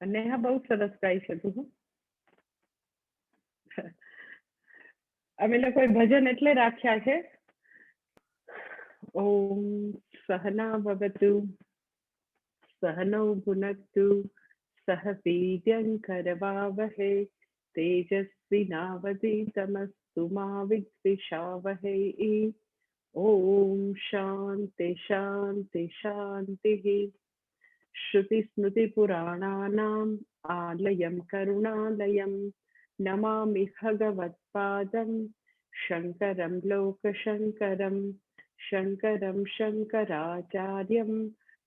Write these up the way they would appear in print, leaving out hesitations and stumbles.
નેહા બહુ સરસ ગાય છે તું. અમે લોકોએ ભજન એટલે રાખ્યા છે, ઓમ સહના ભવતુ સહનૌ ભુનક્તુ સહ વીર્યં કરવાવહે તેજસ્વિનાવધીતમસ્તુ મા વિદ્વિષાવહે. ઓમ શાંતિ શાંતિ શાંતિ. श्रुतिस्मृतिपुराणानाम् आलयं करुणालयं नमामि भगवत्पादं शङ्करं लोकशङ्करं. शङ्करं शङ्कराचार्यं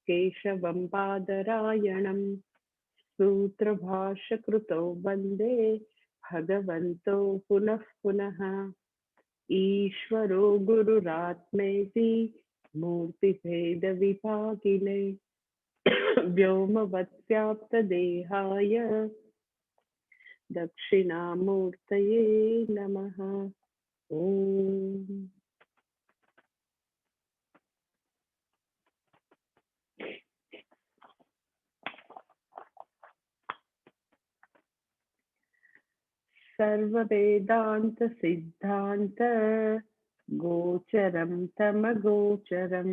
केशवं पादरायणं सूत्रभाष्यकृतौ वन्दे भगवन्तो पुनः पुनः. ईश्वरो गुरुरात्मेति मूर्तिभेदविभागिने व्योमवत्व्याप्तदेहाय दक्षिणामूर्तये नमः. ओम. सर्ववेदांत सिद्धांत गोचरं तमगोचरं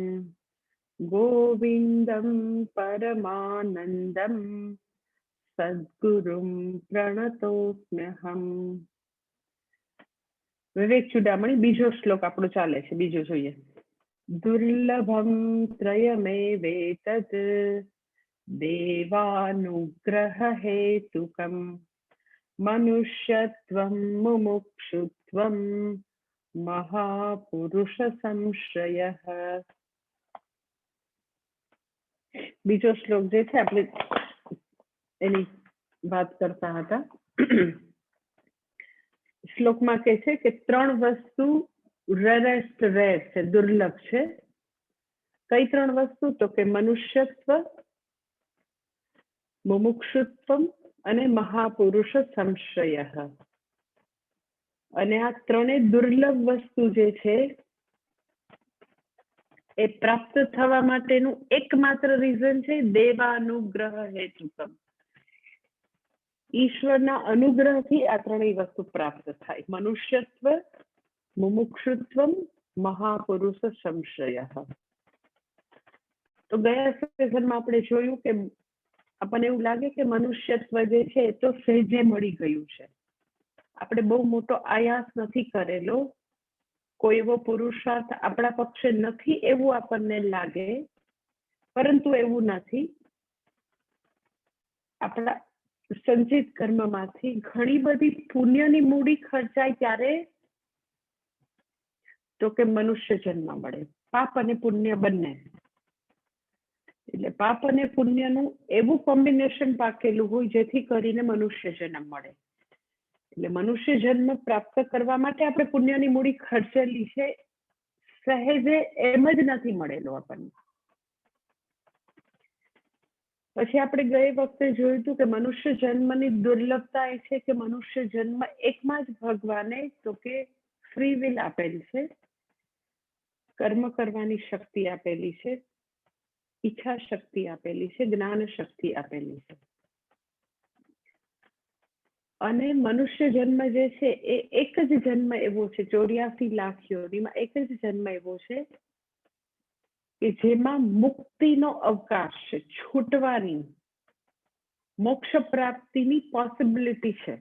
गोविंदं परमानंदं सद्गुरुं प्रणतोस्म्यहम्. વિવેક ચુડામણી બીજો શ્લોક આપણો ચાલે છે, બીજો જોઈએ. દુર્લભમ ત્રયમેવેતત દેવાનુગ્રહ હેતુકમ મનુષ્યત્વં મુમુક્ષુત્વં મહાપુરુષ સંશ્રયઃ. બીજો શ્લોક જે છે આપણે એની વાત કરતા હતા. શ્લોકમાં કહે છે કે ત્રણ વસ્તુ રેરેસ્ટ રેર છે, દુર્લભ છે. કઈ ત્રણ વસ્તુ? તો કે મનુષ્યત્વ, મુમુક્ષુત્વમ અને મહાપુરુષ સંશ્રય. અને આ ત્રણે દુર્લભ વસ્તુ જે છે એ પ્રાપ્ત થવા માટેનું એકમાત્ર રીઝન છે દેવાનુગ્રહ હેતુકમ. ઈશ્વરના અનુગ્રહથી આ ત્રણેય વસ્તુ પ્રાપ્ત થાય. મનુષ્યત્વ, મુમુક્ષુત્વમ, મહાપુરુષ સંશ્રય. તો ગયા સેશનમાં આપણે જોયું કે આપણને એવું લાગે કે મનુષ્યત્વ જે છે એ તો સહેજે મળી ગયું છે, આપણે બહુ મોટો આયાસ નથી કરેલો, કોઈ એવો પુરુષાર્થ આપણા પક્ષે નથી એવું આપણને લાગે, પરંતુ એવું નથી. આપણા સંચિત કર્મમાંથી ઘણી બધી પુણ્યની મૂડી ખર્ચાય ત્યારે તો કે મનુષ્ય જન્મ મળે. પાપ અને પુણ્ય બંને. એટલે પાપ અને પુણ્યનું એવું કોમ્બિનેશન પાકેલું હોય જેથી કરીને મનુષ્ય જન્મ મળે. એટલે મનુષ્ય જન્મ પ્રાપ્ત કરવા માટે આપણે પુણ્યની મૂડી ખર્ચેલી છે, સહેજે એમ જ નથી મળેલો આપણને. પછી આપણે ગઈ વખતે જોયું હતું કે મનુષ્ય જન્મની દુર્લભતા એ છે કે મનુષ્ય જન્મ એકમાં જ ભગવાને તો કે ફ્રી વિલ આપેલી છે, કર્મ કરવાની શક્તિ આપેલી છે, ઈચ્છા શક્તિ આપેલી છે, જ્ઞાન શક્તિ આપેલી છે. અને મનુષ્ય જન્મ જે છે એ એક જ જન્મ એવો છે, 84 લાખ યોનીમાં એક જ જન્મ એવો છે કે જેમાં મુક્તિનો અવકાશ છે, છૂટવાની, મોક્ષ પ્રાપ્તિની પોસિબિલિટી છે.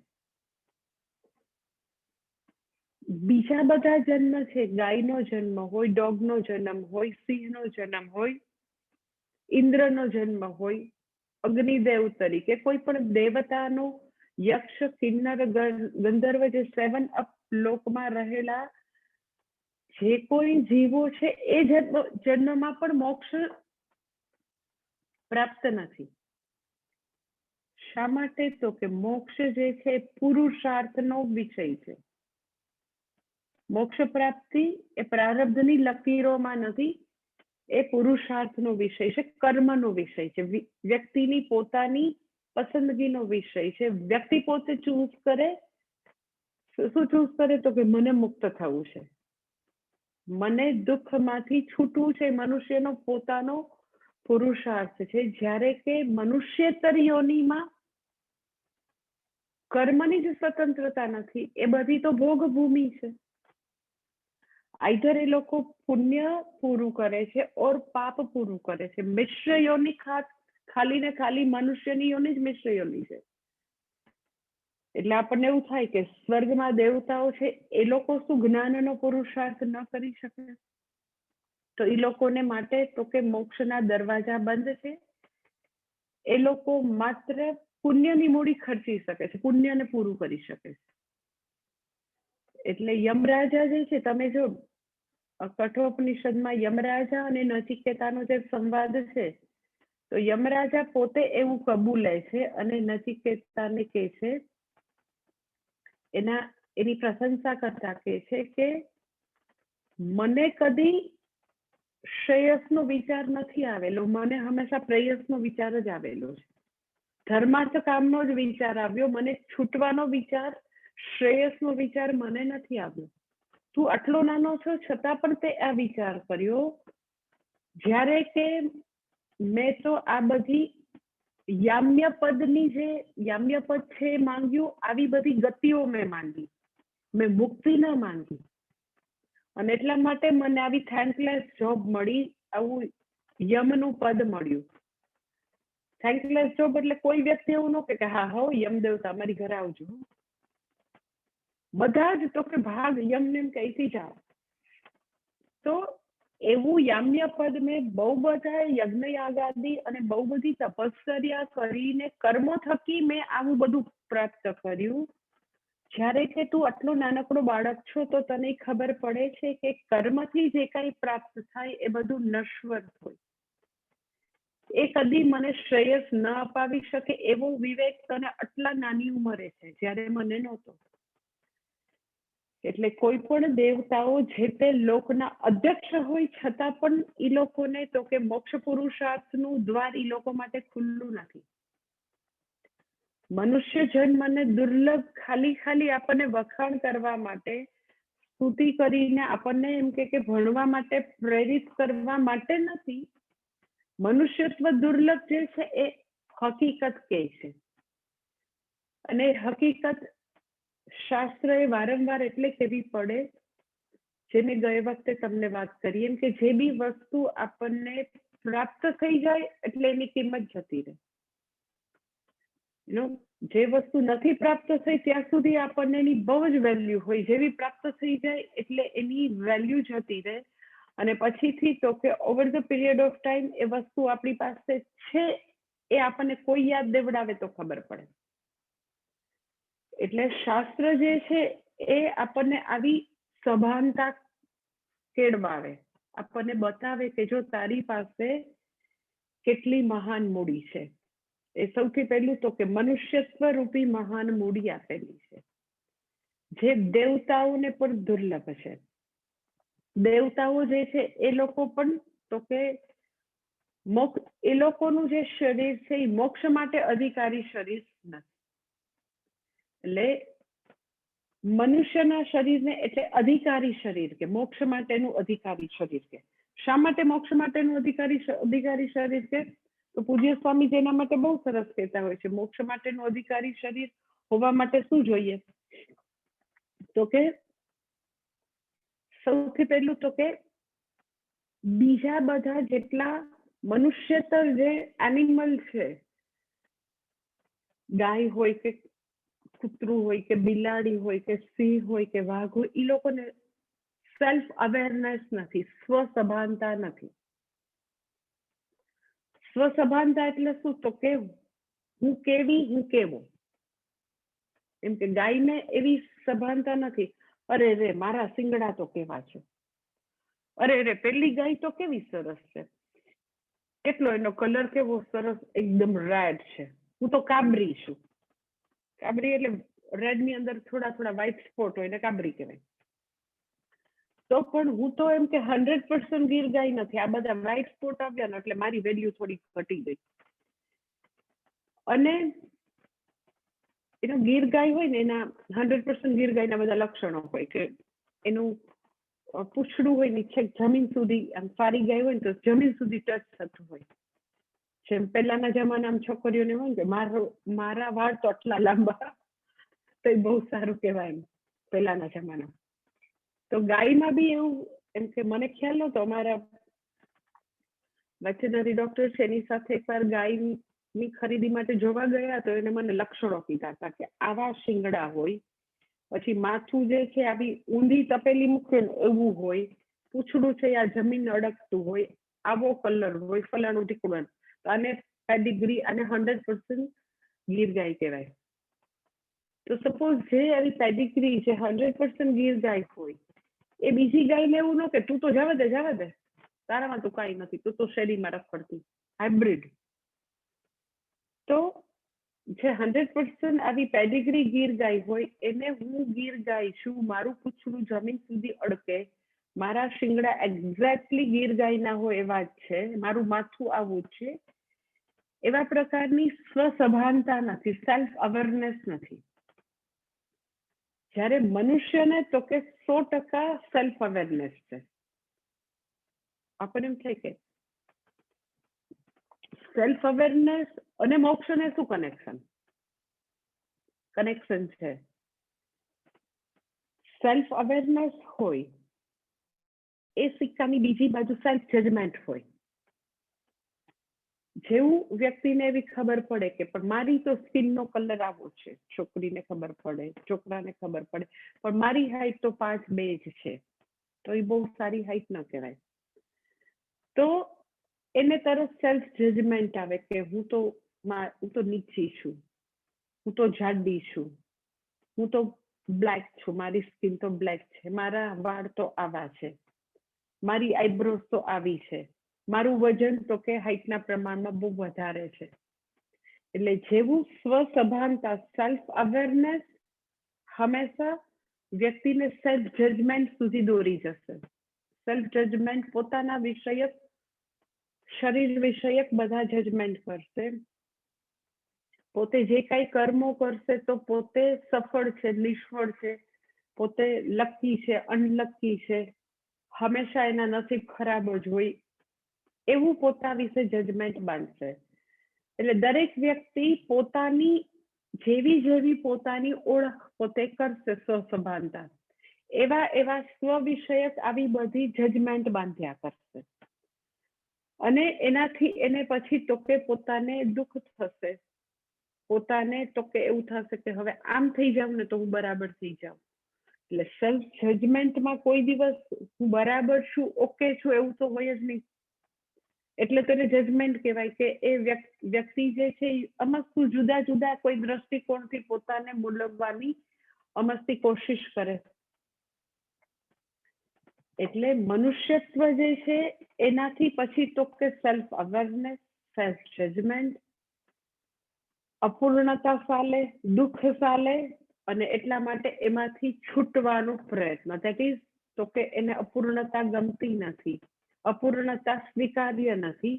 બીજા બધા જન્મ છે, ગાયનો જન્મ હોય, ડોગનો જન્મ હોય, સિંહનો જન્મ હોય, ઇન્દ્રનો જન્મ હોય, અગ્નિદેવ તરીકે કોઈ પણ દેવતાનો, યક્ષ, કિન્નર, ગંધર્વ, જે 7 અપ લોકમાં રહેલા જે કોઈ જીવો છે એ જન્મમાં પણ મોક્ષ પ્રાપ્ત નથી. શા માટે? તો કે મોક્ષ જે છે પુરુષાર્થનો વિષય છે. મોક્ષ પ્રાપ્તિ એ પ્રારબ્ધની લકીરોમાં નથી, એ પુરુષાર્થનો વિષય છે, કર્મનો વિષય છે, વ્યક્તિની પોતાની પસંદગીનો વિષય છે. વ્યક્તિ પોતે ચૂઝ કરે. શું ચૂઝ કરે? તો કે મને મુક્ત થવું છે, મને દુઃખમાંથી છૂટવું છે. મનુષ્યનો પોતાનો પુરુષાર્થ છે. જ્યારે કે મનુષ્યેતર યોનિમાં કર્મની જ સ્વતંત્રતા નથી, એ બધી તો ભોગ ભૂમિ છે. આઈધર એ લોકો પુણ્ય પૂરું કરે છે ઓર પાપ પૂરું કરે છે. મિશ્ર યોની ખાલી ને ખાલી મનુષ્યની યોની જ મિશ્ર યોની છે. એટલે આપણને એવું થાય કે સ્વર્ગમાં દેવતાઓ છે, એ લોકો શું જ્ઞાનનો પુરુષાર્થ ન કરી શકે? તો એ લોકોને માટે તો કે મોક્ષના દરવાજા બંધ છે. એ લોકો માત્ર પુણ્યની મૂડી ખર્ચી શકે છે, પુણ્યને પૂરું કરી શકે છે. એટલે યમરાજા જે છે, તમે જો કઠોપનિષદમાં યમરાજા અને નચિકેતાનો જે સંવાદ છે, તો યમરાજા પોતે એવું કબૂલે છે અને નચિકેતાને કહે છે, એની પ્રશંસા કરતા કહે છે કે મને કદી શ્રેયસનો વિચાર નથી આવેલો, મને હંમેશા પ્રેયસનો વિચાર જ આવેલો છે. ધર્માર્થ કામનો જ વિચાર આવ્યો, મને છૂટવાનો વિચાર, શ્રેયસનો વિચાર મને નથી આવ્યો. તું આટલો નાનો છો છતાં પણ તે આ વિચાર કર્યો, જ્યારે કે મેં તો આ બધી યામ્ય પદની જે યામ્ય પદ છે માંગ્યું, આવી બધી ગતિઓ મેં માંગી, મેં મુક્તિ ન માંગી. અને એટલા માટે મને આવી થેન્કલેસ જોબ મળી, આવું યમનું પદ મળ્યું. થેન્કલેસ જોબ એટલે કોઈ વ્યક્તિ એવું ન કે હા હો યમ દેવતા અમારી ઘરે આવજો, બધા જ તો કે ભાગ યમને એમ કહીથી જાઓ. તો એવું યામ્ય પદ મેં બહુ બધા યજ્ઞ યાગાદી અને બહુ બધી તપશ્ચર્યા કરીને કર્મો થકી મેં આવું બધું પ્રાપ્ત કર્યું. જ્યારે કે તું આટલો નાનકડો બાળક છો તો તને ખબર પડે છે કે કર્મથી જે કંઈ પ્રાપ્ત થાય એ બધું નશ્વર હોય, એ કદી મને શ્રેયસ ન અપાવી શકે એવો વિવેક તને આટલા નાની ઉંમરે છે, જ્યારે મને નહોતો. એટલે કોઈ પણ દેવતાઓ જે તે લોકના અધ્યક્ષ હોય છતાં પણ એ લોકોને તો કે મોક્ષ પુરુષાર્થનું દ્વાર એ લોકો માટે ખુલ્લું નથી. મનુષ્ય જન્મને દુર્લભ ખાલી આપણને વખાણ કરવા માટે, સ્તુતિ કરીને આપણને એમ કે ભણવા માટે પ્રેરિત કરવા માટે નથી. મનુષ્યત્વ દુર્લભ જે છે એ હકીકત કહે છે, અને હકીકત શાસ્ત્ર એ વારંવાર એટલે કહેવી પડે, જે મેં ગયે વખતે તમને વાત કરી એમ કે જે બી વસ્તુ આપણને પ્રાપ્ત થઈ જાય એટલે એની કિંમત જતી રહે. જે વસ્તુ નથી પ્રાપ્ત થઈ ત્યાં સુધી આપણને એની બહુ જ વેલ્યુ હોય, જેવી પ્રાપ્ત થઈ જાય એટલે એની વેલ્યુ જતી રહે. અને પછીથી તો કે over the period of time એ વસ્તુ આપણી પાસે છે એ આપણને કોઈ યાદ દેવડાવે તો ખબર પડે. એટલે શાસ્ત્ર જે છે એ આપણને આવી સભાનતા કેળવાવે, આપણને બતાવે કે જો તારી પાસે કેટલી મહાન મૂડી છે. એ સૌથી પહેલું તો કે મનુષ્યત્વ રૂપી મહાન મૂડી આપેલી છે, જે દેવતાઓને પણ દુર્લભ છે. દેવતાઓ જે છે એ લોકો પણ તો કે એ લોકોનું જે શરીર છે એ મોક્ષ માટે અધિકારી શરીર નથી. એટલે મનુષ્યના શરીરને એટલે અધિકારી શરીર કે મોક્ષ માટેનું અધિકારી શરીર કે. શા માટે મોક્ષ માટેનું અધિકારી શરીર કે? તો પૂજ્ય સ્વામી જેના માટે બહુ સરસ કહેતા હોય છે, મોક્ષ માટેનું અધિકારી શરીર હોવા માટે શું જોઈએ? તો કે સૌથી પહેલું તો કે બીજા બધા જેટલા મનુષ્યતર જે એનિમલ છે, ગાય હોય કે કૂતરું હોય કે બિલાડી હોય કે સિંહ હોય કે વાઘ હોય, એ લોકોને સેલ્ફ અવેરનેસ નથી, સ્વસભાનતા નથી. સ્વસભાનતા એટલે શું? તો કે હું કેવી, હું કેવો. એમ કે ગાયને એવી સભાનતા નથી, અરે રે મારા શિંગડા તો કેવા છે, અરે રે પેલી ગાય તો કેવી સરસ છે, કેટલો એનો કલર કેવો સરસ એકદમ રેડ છે, હું તો કાબરી છું. કાબરી એટલે રેડ ની અંદર થોડા વ્હાઈટ સ્પોટ હોય ને કાબરી કહેવાય. તો પણ હું તો એમ કે 100% ગીર ગાય નથી, આ બધા વ્હાઈટ સ્પોટ આવ્યા ને એટલે મારી વેલ્યુ થોડી ઘટી ગઈ. અને એનો ગીર ગાય હોય ને એના 100% ગીર ગાયના બધા લક્ષણો હોય કે એનું પૂંછડું હોય ને છેક જમીન સુધી, આમ સારી ગાય હોય ને તો જમીન સુધી ટચ થતું હોય. જેમ પહેલાના જમાનામાં છોકરીઓને હોય કે મારા વાળ તો આટલા લાંબા, તો એ બહુ સારું કહેવાય એમ પહેલાના જમાના. તો ગાયમાં બી એવું એમ કે મને ખ્યાલ નહોતો, અમારા વેટરનરી ડોક્ટર છે એની સાથે એકવાર ગાયની ખરીદી માટે જોવા ગયા તો એને મને લક્ષણો કીધા હતા કે આવા શિંગડા હોય, પછી માથું જે છે આવી ઊંધી તપેલી મૂકે એવું હોય, પૂંછડું છે આ જમીન અડકતું હોય, આવો કલર હોય, ફલાણું ઢીકણું. અને પેડિગ્રી અને 100% ગીર ગાય કહેવાય. તો સપોઝ જે આવી પેડિગ્રી છે 100% ગીર ગાય હોય, એ બીજી ગાયને એવું ન કે તું તો જવા દે તારામાં તો કાંઈ નથી, તું તો શેરીમાં રખડતી, હાઇબ્રિડ. તો જે 100% આવી પેડિગ્રી ગીર ગાય હોય એને હું ગીર ગાય છું, મારું પૂંછડું જમીન સુધી અડકે, મારા શિંગડા એક્ઝેક્ટલી ગીર ગાયના હોય એવા જ છે, મારું માથું આવું છે, એવા પ્રકારની સ્વસભાનતા નથી, સેલ્ફ અવેરનેસ નથી. જ્યારે મનુષ્યને તો કે 100% સેલ્ફ અવેરનેસ છે. આપણને એમ થાય કે સેલ્ફ અવેરનેસ અને મોક્ષને શું કનેક્શન છે? સેલ્ફ અવેરનેસ હોય એ સિક્કાની બીજી બાજુ સેલ્ફ જજમેન્ટ હોય. જેવું વ્યક્તિને એવી ખબર પડે કે પણ મારી તો સ્કિનનો કલર આવો છે, છોકરીને ખબર પડે, છોકરાને ખબર પડે, પણ મારી હાઈટ તો 5'2" જ છે, તો એ બહુ સારી હાઈટ ન કહેવાય. તો એને તરત સેલ્ફ જજમેન્ટ આવે કે હું તો નીચી છું, હું તો જાડી છું, હું તો બ્લેક છું, મારી સ્કિન તો બ્લેક છે, મારા વાળ તો આવા છે, મારી આઈબ્રોઝ તો આવી છે, મારું વજન તો કે હાઈટના પ્રમાણમાં બહુ વધારે છે. એટલે જેવું સ્વસભાનતા સેલ્ફ અવેરનેસ હંમેશા વ્યક્તિને સેલ્ફ જજમેન્ટ સુધી દોરી જશે. સેલ્ફ જજમેન્ટ પોતાના વિષયક, શરીર વિષયક બધા જજમેન્ટ કરશે. પોતે જે કાંઈ કર્મો કરશે તો પોતે સફળ છે, નિષ્ફળ છે, પોતે લકી છે, અનલકી છે, હંમેશા એના નસીબ ખરાબ જ હોય, એવું પોતા વિશે જજમેન્ટ બાંધશે. એટલે દરેક વ્યક્તિ પોતાની જેવી પોતાની ઓળખ પોતે કરશે સ્વસભાનતા, એવા સ્વ વિષયક આવી બધી જજમેન્ટ બાંધ્યા કરશે. અને એનાથી એને પછી તો કે પોતાને દુઃખ થશે, પોતાને તો કે એવું થશે કે હવે આમ થઈ જાવ ને તો હું બરાબર થઈ જાઉં. એટલે સેલ્ફ જજમેન્ટમાં કોઈ દિવસ હું બરાબર છું, ઓકે છું એવું તો હોય જ નહીં. એટલે તેને જજમેન્ટ કહેવાય કે એ વ્યક્તિ જે છે એ અમસ્તું જુદા જુદા કોઈ દ્રષ્ટિકોણથી પોતાને મૂલવવાની અમસ્તી કોશિશ કરે. એટલે મનુષ્યત્વ જે છે એનાથી પછી તો કે સેલ્ફ અવેરનેસ, સેલ્ફ જજમેન્ટ, અપૂર્ણતા ચાલે, દુઃખ ચાલે, અને એટલા માટે એમાંથી છૂટવાનો પ્રયત્ન. ધેટ ઇઝ તો કે એને અપૂર્ણતા ગમતી નથી, અપૂર્ણતા સ્વીકાર્ય નથી.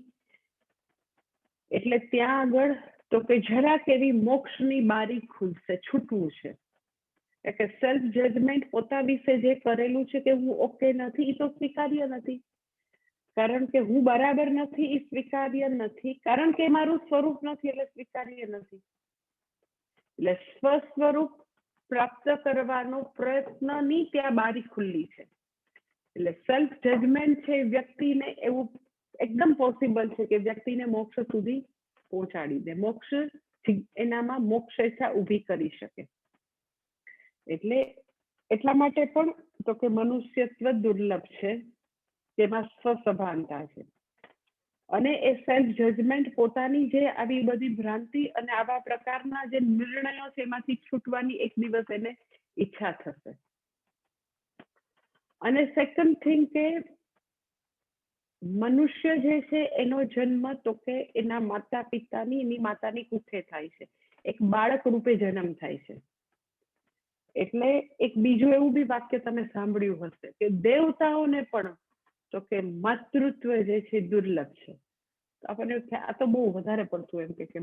એટલે ત્યાં આગળ તો કે જરાક એવી મોક્ષની બારી ખુલશે, છૂટવું છે. એટલે સેલ્ફ જજમેન્ટ પોતા વિશે જે કરેલું છે કે હું ઓકે નથી, એ તો સ્વીકાર્ય નથી. કારણ કે હું બરાબર નથી એ સ્વીકાર્ય નથી, કારણ કે મારું સ્વરૂપ નથી એટલે સ્વીકાર્ય નથી. એટલે સ્વસ્વરૂપ પ્રાપ્ત કરવાનો પ્રયત્નની ત્યાં બારી ખુલ્લી છે. એટલે સેલ્ફ જજમેન્ટ છે વ્યક્તિને એવું એકદમ પોસિબલ છે કે વ્યક્તિને મોક્ષ સુધી પહોંચાડી દે, મોક્ષ એનામાં મોક્ષ ઈચ્છા ઊભી કરી શકે. એટલે એટલા માટે પણ તો કે મનુષ્યત્વ દુર્લભ છે, તેમાં સ્વસભાનતા છે. અને એ સેલ્ફ જજમેન્ટ પોતાની જે આવી બધી ભ્રાંતિ અને આવા પ્રકારના જે નિર્ણયો છે એમાંથી છૂટવાની એક દિવસ એને ઈચ્છા થશે. અને સેકન્ડ થિંગ કે મનુષ્ય જે છે એનો જન્મ તો કે એના માતા પિતાની, એની માતાની કુખે થાય છે, એક બાળક રૂપે જન્મ થાય છે. એટલે એક બીજું એવું બી વાક્ય તમે સાંભળ્યું હશે કે દેવતાઓને પણ તો કે માતૃત્વ જે છે દુર્લભ છે. આપણને આ તો બહુ વધારે પડતું એમ કે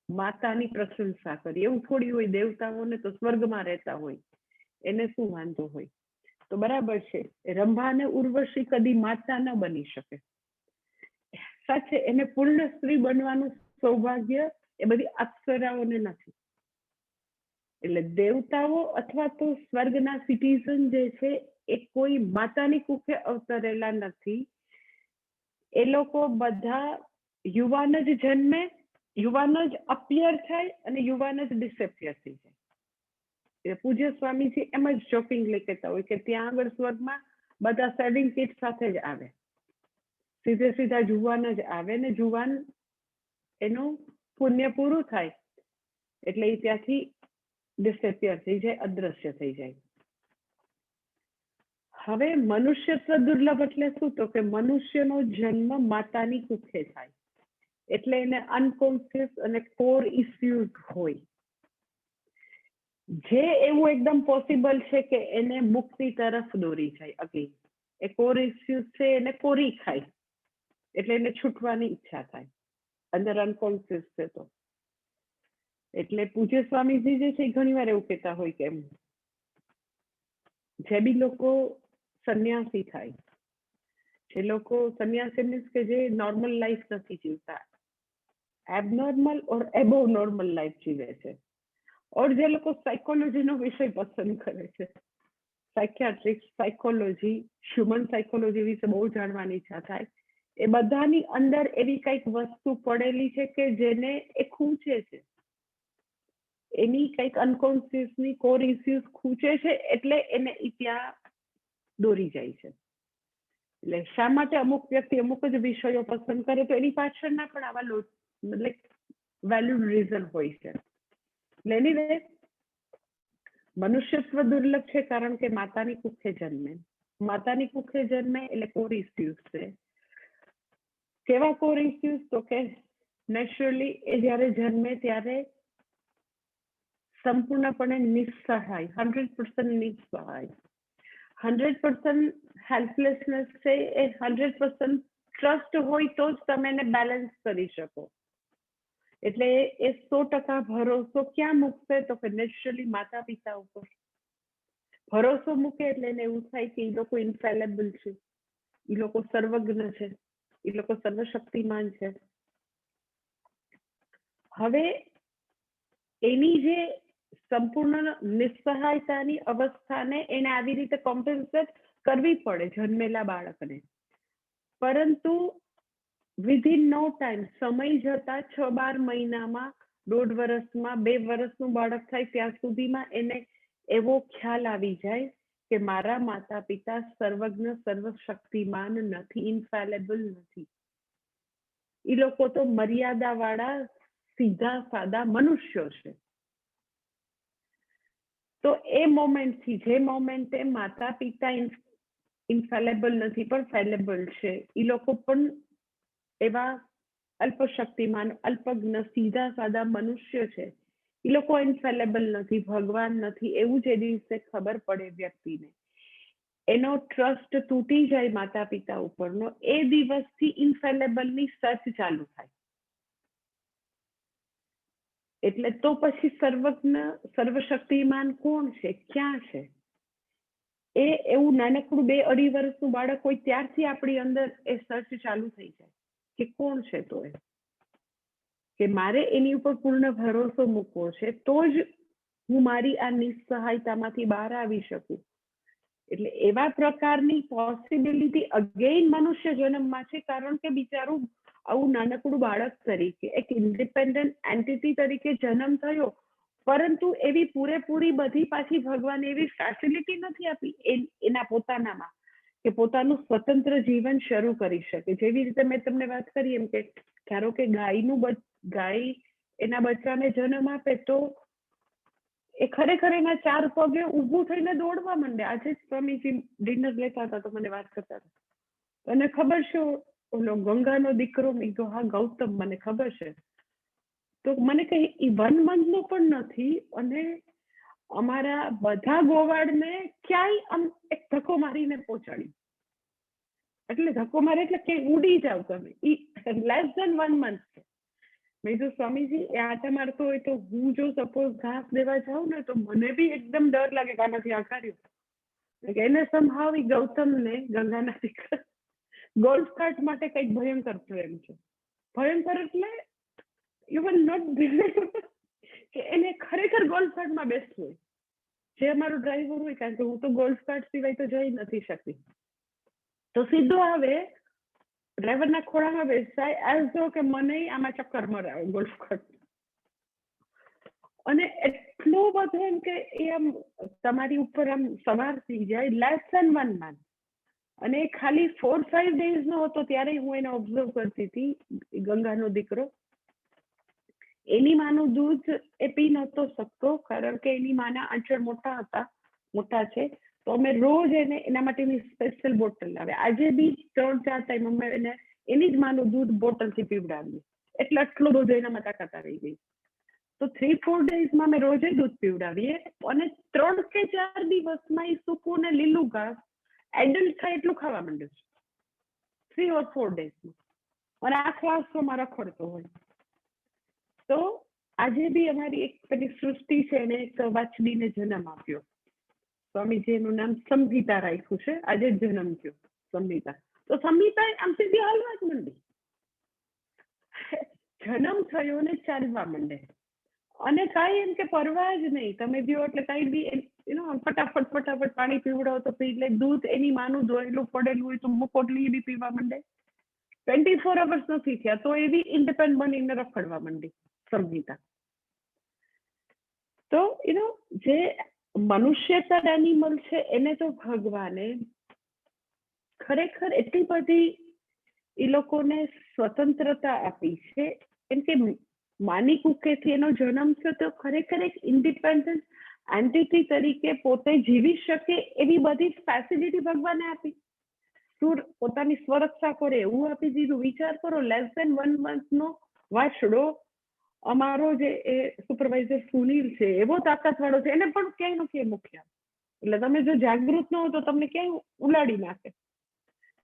માતાની પ્રશંસા કરી, એવું થોડી હોય. દેવતાઓને તો સ્વર્ગમાં રહેતા હોય, એને શું વાંધો હોય? તો બરાબર છે, રંભા અને ઉર્વશી કદી માતા ન બની શકે. સાચે એને પૂર્ણ સ્ત્રી બનવાનું સૌભાગ્ય એ બધી અપ્સરાઓને નથી. એટલે દેવતાઓ અથવા તો સ્વર્ગના સિટીઝન જે છે એ કોઈ માતાની કુખે અવતરેલા નથી. એ લોકો બધા યુવાન જ જન્મે, યુવાન જ અપિયર થાય અને યુવાન જ ડિસેપિયર થઈ જાય. પૂજ્ય સ્વામીજી એમ જ જોકિંગલી કહેતા હોય કે ત્યાં આગળ સ્વર્ગમાં બધા સેવિંગ કિટ સાથે જ આવે, સીધે સીધા જુવાન જ આવે ને જુવાન એનું પુણ્ય પૂરું થાય એટલે એ ત્યાંથી ડિસેપિયર થઈ જાય, અદ્રશ્ય થઈ જાય. હવે મનુષ્યત્વ દુર્લભ એટલે શું? તો કે મનુષ્યનો જન્મ માતાની કુખે થાય એટલે એને અનકોન્શિયસ અને કોર ઇસ્યુઝ હોય. જે એવું એકદમ પોસિબલ છે કે એને મુક્તિ તરફ દોરી જાય. અગેન એ કોર ઇસ્યુઝ છે એને કોરી ખાય એટલે એને છૂટવાની ઈચ્છા થાય, અંદર અનકોન્શિયસ છે તો. એટલે પૂજ્ય સ્વામીજી જે છે ઘણી વાર એવું કહેતા હોય કે જે બી લોકો સંન્યાસી થાય, જે લોકો સંન્યાસી મીન્સ કે જે નોર્મલ લાઈફ નથી જીવતા, એબનોર્મલ ઓર એબો નોર્મલ લાઈફ જીવે છે, ઓર જે લોકો સાયકોલોજીનો વિષય પસંદ કરે છે, સાયકિયાટ્રિક, સાયકોલોજી, હ્યુમન સાયકોલોજી વિશે બહુ જાણવાની ઈચ્છા થાય, એ બધાની અંદર એવી કંઈક વસ્તુ પડેલી છે કે જેને એ ખૂંચે છે, એની કંઈક અનકોન્શિયસની કોર ઇસ્યુઝ ખૂંચે છે એટલે એને ત્યાં દોરી જાય છે. એટલે શા માટે અમુક વ્યક્તિ અમુક જ વિષયો પસંદ કરે તો એની પાછળના પણ આવા મતલબ વેલ્યુડ રીઝન હોય છે. એટલે એનીવે મનુષ્યત્વ દુર્લભ છે કારણ કે માતાની કુખે જન્મે. માતાની કુખે જન્મે એટલે કોર ઇસ્યુઝ છે. કેવા કોર ઇસ્યુઝ? તો કે નેચરલી એ જ્યારે જન્મે ત્યારે સંપૂર્ણપણે નિસ્સહાય, 100% નિસ્સહાય, 100% હેલ્પલેસનેસ છે. એ 100% ટ્રસ્ટ હોય તો જ તમે એને બેલેન્સ કરી શકો. એટલે એ 100% ભરોસો ક્યાં મૂકશે? તો કે નેચરલી માતા પિતા ઉપર ભરોસો મૂકે એટલે એને એવું થાય કે એ લોકો ઇન્ફેલેબલ છે, એ લોકો સર્વજ્ઞ છે, એ લોકો સર્વશક્તિમાન છે. હવે એની જે સંપૂર્ણ નિસ્સહાયતાની અવસ્થાને એને આવી રીતે કોમ્પેન્સેટ કરવી પડે જન્મેલા બાળકને. પરંતુ વિધિન નો ટાઈમ, સમય જતા 6-12 મહિનામાં, 1.5 વર્ષમાં, 2 વર્ષનું બાળક થાય ત્યાં સુધીમાં એને એવો ખ્યાલ આવી જાય કે મારા માતા પિતા સર્વજ્ઞ, સર્વશક્તિમાન નથી, ઇન્ફેલેબલ નથી. એ લોકો તો મર્યાદાવાળા સીધા સાદા મનુષ્યો છે. તો એ મોમેન્ટથી, જે મોમેન્ટે માતા પિતા ઇન્ફેલેબલ નથી પણ ફેલેબલ છે, એ લોકો પણ એવા અલ્પશક્તિમાન, અલ્પજ્ઞ, સીધા સાદા મનુષ્ય છે, એ લોકો ઇન્ફેલેબલ નથી, ભગવાન નથી, એવું જે દિવસે ખબર પડે વ્યક્તિને, એનો ટ્રસ્ટ તૂટી જાય માતા પિતા ઉપરનો, એ દિવસથી ઇન્ફેલેબલની સર્ચ ચાલુ થાય. એટલે તો પછી સર્વજ્ઞ, સર્વશક્તિમાન કોણ છે, ક્યાં છે? એ એવું નાનકડું 2-2.5 વર્ષનું બાળક હોય ત્યારથી આપણી અંદર એ સર્ચ ચાલુ થઈ જાય કે કોણ છે. તો એ કે મારે એની ઉપર પૂર્ણ ભરોસો મૂકવો છે તો જ હું મારી આ નિસ્સહાયતામાંથી બહાર આવી શકું. એટલે એવા પ્રકારની પોસિબિલિટી અગેન મનુષ્ય જન્મમાં છે, કારણ કે બિચારું આવું નાનકડું બાળક તરીકે એક ઇન્ડિપેન્ડન્ટ એન્ટિટી તરીકે જન્મ થયો, પરંતુ એવી પૂરેપૂરી બધી પાછી ભગવાને એવી ફેસિલિટી નથી આપી એના પોતાનામાં કે પોતાનું સ્વતંત્ર જીવન શરૂ કરી શકે. જેવી રીતે મેં તમને વાત કરી એમ કે ધારો કે ગાય એના બચ્ચાને જન્મ આપે તો એ ખરેખર એના 4 પગે ઊભું થઈને દોડવા માંડે. આજે જ સ્વામીજી ડિનર લેતા હતા તો મને વાત કરતા હતા, તને ખબર છે ઓલો ગંગાનો દીકરો? મેં કીધું હા ગૌતમ, મને ખબર છે. તો મને કહે એ 1 મંથનો પણ નથી અને અમારા બધા ગોવાળને ક્યાંય આમ એક ધક્કો મારીને પહોંચાડી. એટલે ધક્કો મારે એટલે કે ઉડી જાવ તમે, ઈ લેસ ધેન 1 મંથ છે. મેં કીધું સ્વામીજી એ આટા મારતો હોય તો હું જો સપોઝ ઘાસ દેવા જાઉં ને તો મને બી એકદમ ડર લાગે કે આનાથી આઘાર્યું. એને સમહાવ ગૌતમને, ગંગાના દીકરા, ગોલ્ફ કાર્ટ માટે કઈક ભયંકર પ્રેમ છે. ભયંકર એટલે યુ વિલ નોટ બિલીવ કે એને ખરેખર ગોલ્ફ કાર્ટમાં બેસવું હોય, જે અમારો ડ્રાઈવર હોય, કારણ કે હું તો ગોલ્ફ કાર્ટ સિવાય તો જઈ નથી શકતી, તો સીધો આવે ડ્રાઈવરના ખોળામાં બેસાય એઝ જો કે મને આમાં ચક્કર મરાવે ગોલ્ફ કાર્ટ. અને એટલો બધો એમ કે એ આમ તમારી ઉપર આમ સવાર થઈ જાય લેસ ધેન 1 month. અને ખાલી 4-5 days નો હતો ત્યારે હું એને ઓબ્ઝર્વ કરતી હતી, ગંગાનો દીકરો. એની માનું દૂધ એ પી નહોતો શકતો કારણ કે એની માના આંચળ મોટા છે, તો અમે રોજ એને એના માટેની સ્પેશિયલ બોટલ લાવે. આજે બી 3-4 ટાઈમ અમે એને એની જ માનું દૂધ બોટલથી પીવડાવીએ, એટલે આટલો બધો એનામાં તાકાત આવી ગઈ. તો 3-4 daysમાં અમે રોજે દૂધ પીવડાવીએ, અને 3 કે 4 દિવસમાં એ સૂકું ને લીલું ઘાસ એડલ્ટ થાય એટલું ખાવા માંડે છે, 3 or 4 daysમાં, અને આખો આસોમાં રખડતો હોય. તો આજે બી અમારી એક પેલી સૃષ્ટિ છે, એને એક વાછડીને જન્મ આપ્યો. સ્વામીજી એનું નામ સંહિતા રાખ્યું છે, આજે જન્મ થયો સંહિતા. તો સંહિતા આમ સીધી હાલવા જ માંડી, જન્મ થયો ને ચાલવા માંડે, અને કાંઈ એમ કે પરવા જ નહીં. તમે જો એટલે કાંઈ બી ફટાફટ પાણી પીવડાવો તો પી લે, દૂધ એની માનું ધોયેલું પડેલું હોય તો પોટલી બી પીવા માંડે. 24 hours નથી થયા તો એવી ઇન્ડિપેન્ડન્ટ બનીને રખડવા માંડી સંહિતા. તો જે મનુષ્યતર એનિમલ છે એને તો ભગવાને ખરેખર એટલી બધી એ લોકોને સ્વતંત્રતા આપી છે, કેમ કે માની કુકેથી એનો જન્મ થયો તો ખરેખર એક ઇન્ડિપેન્ડન્ટ એન્ટિટી તરીકે પોતે જીવી શકે એવી બધી ફેસિલિટી ભગવાને આપી. શું પોતાની સ્વરક્ષા કરે એવું આપી દીધું. વિચાર કરો, લેસ ધેન 1 month નો વાછડો અમારો જે સુપરવાઇઝર સુનિલ છે એવો તાકાતવાળો છે, એને પણ ક્યાંય નો ક્યાંય મૂક્યા. એટલે તમે જો જાગૃત ન હો તો તમને ક્યાંય ઉલાડી નાખે.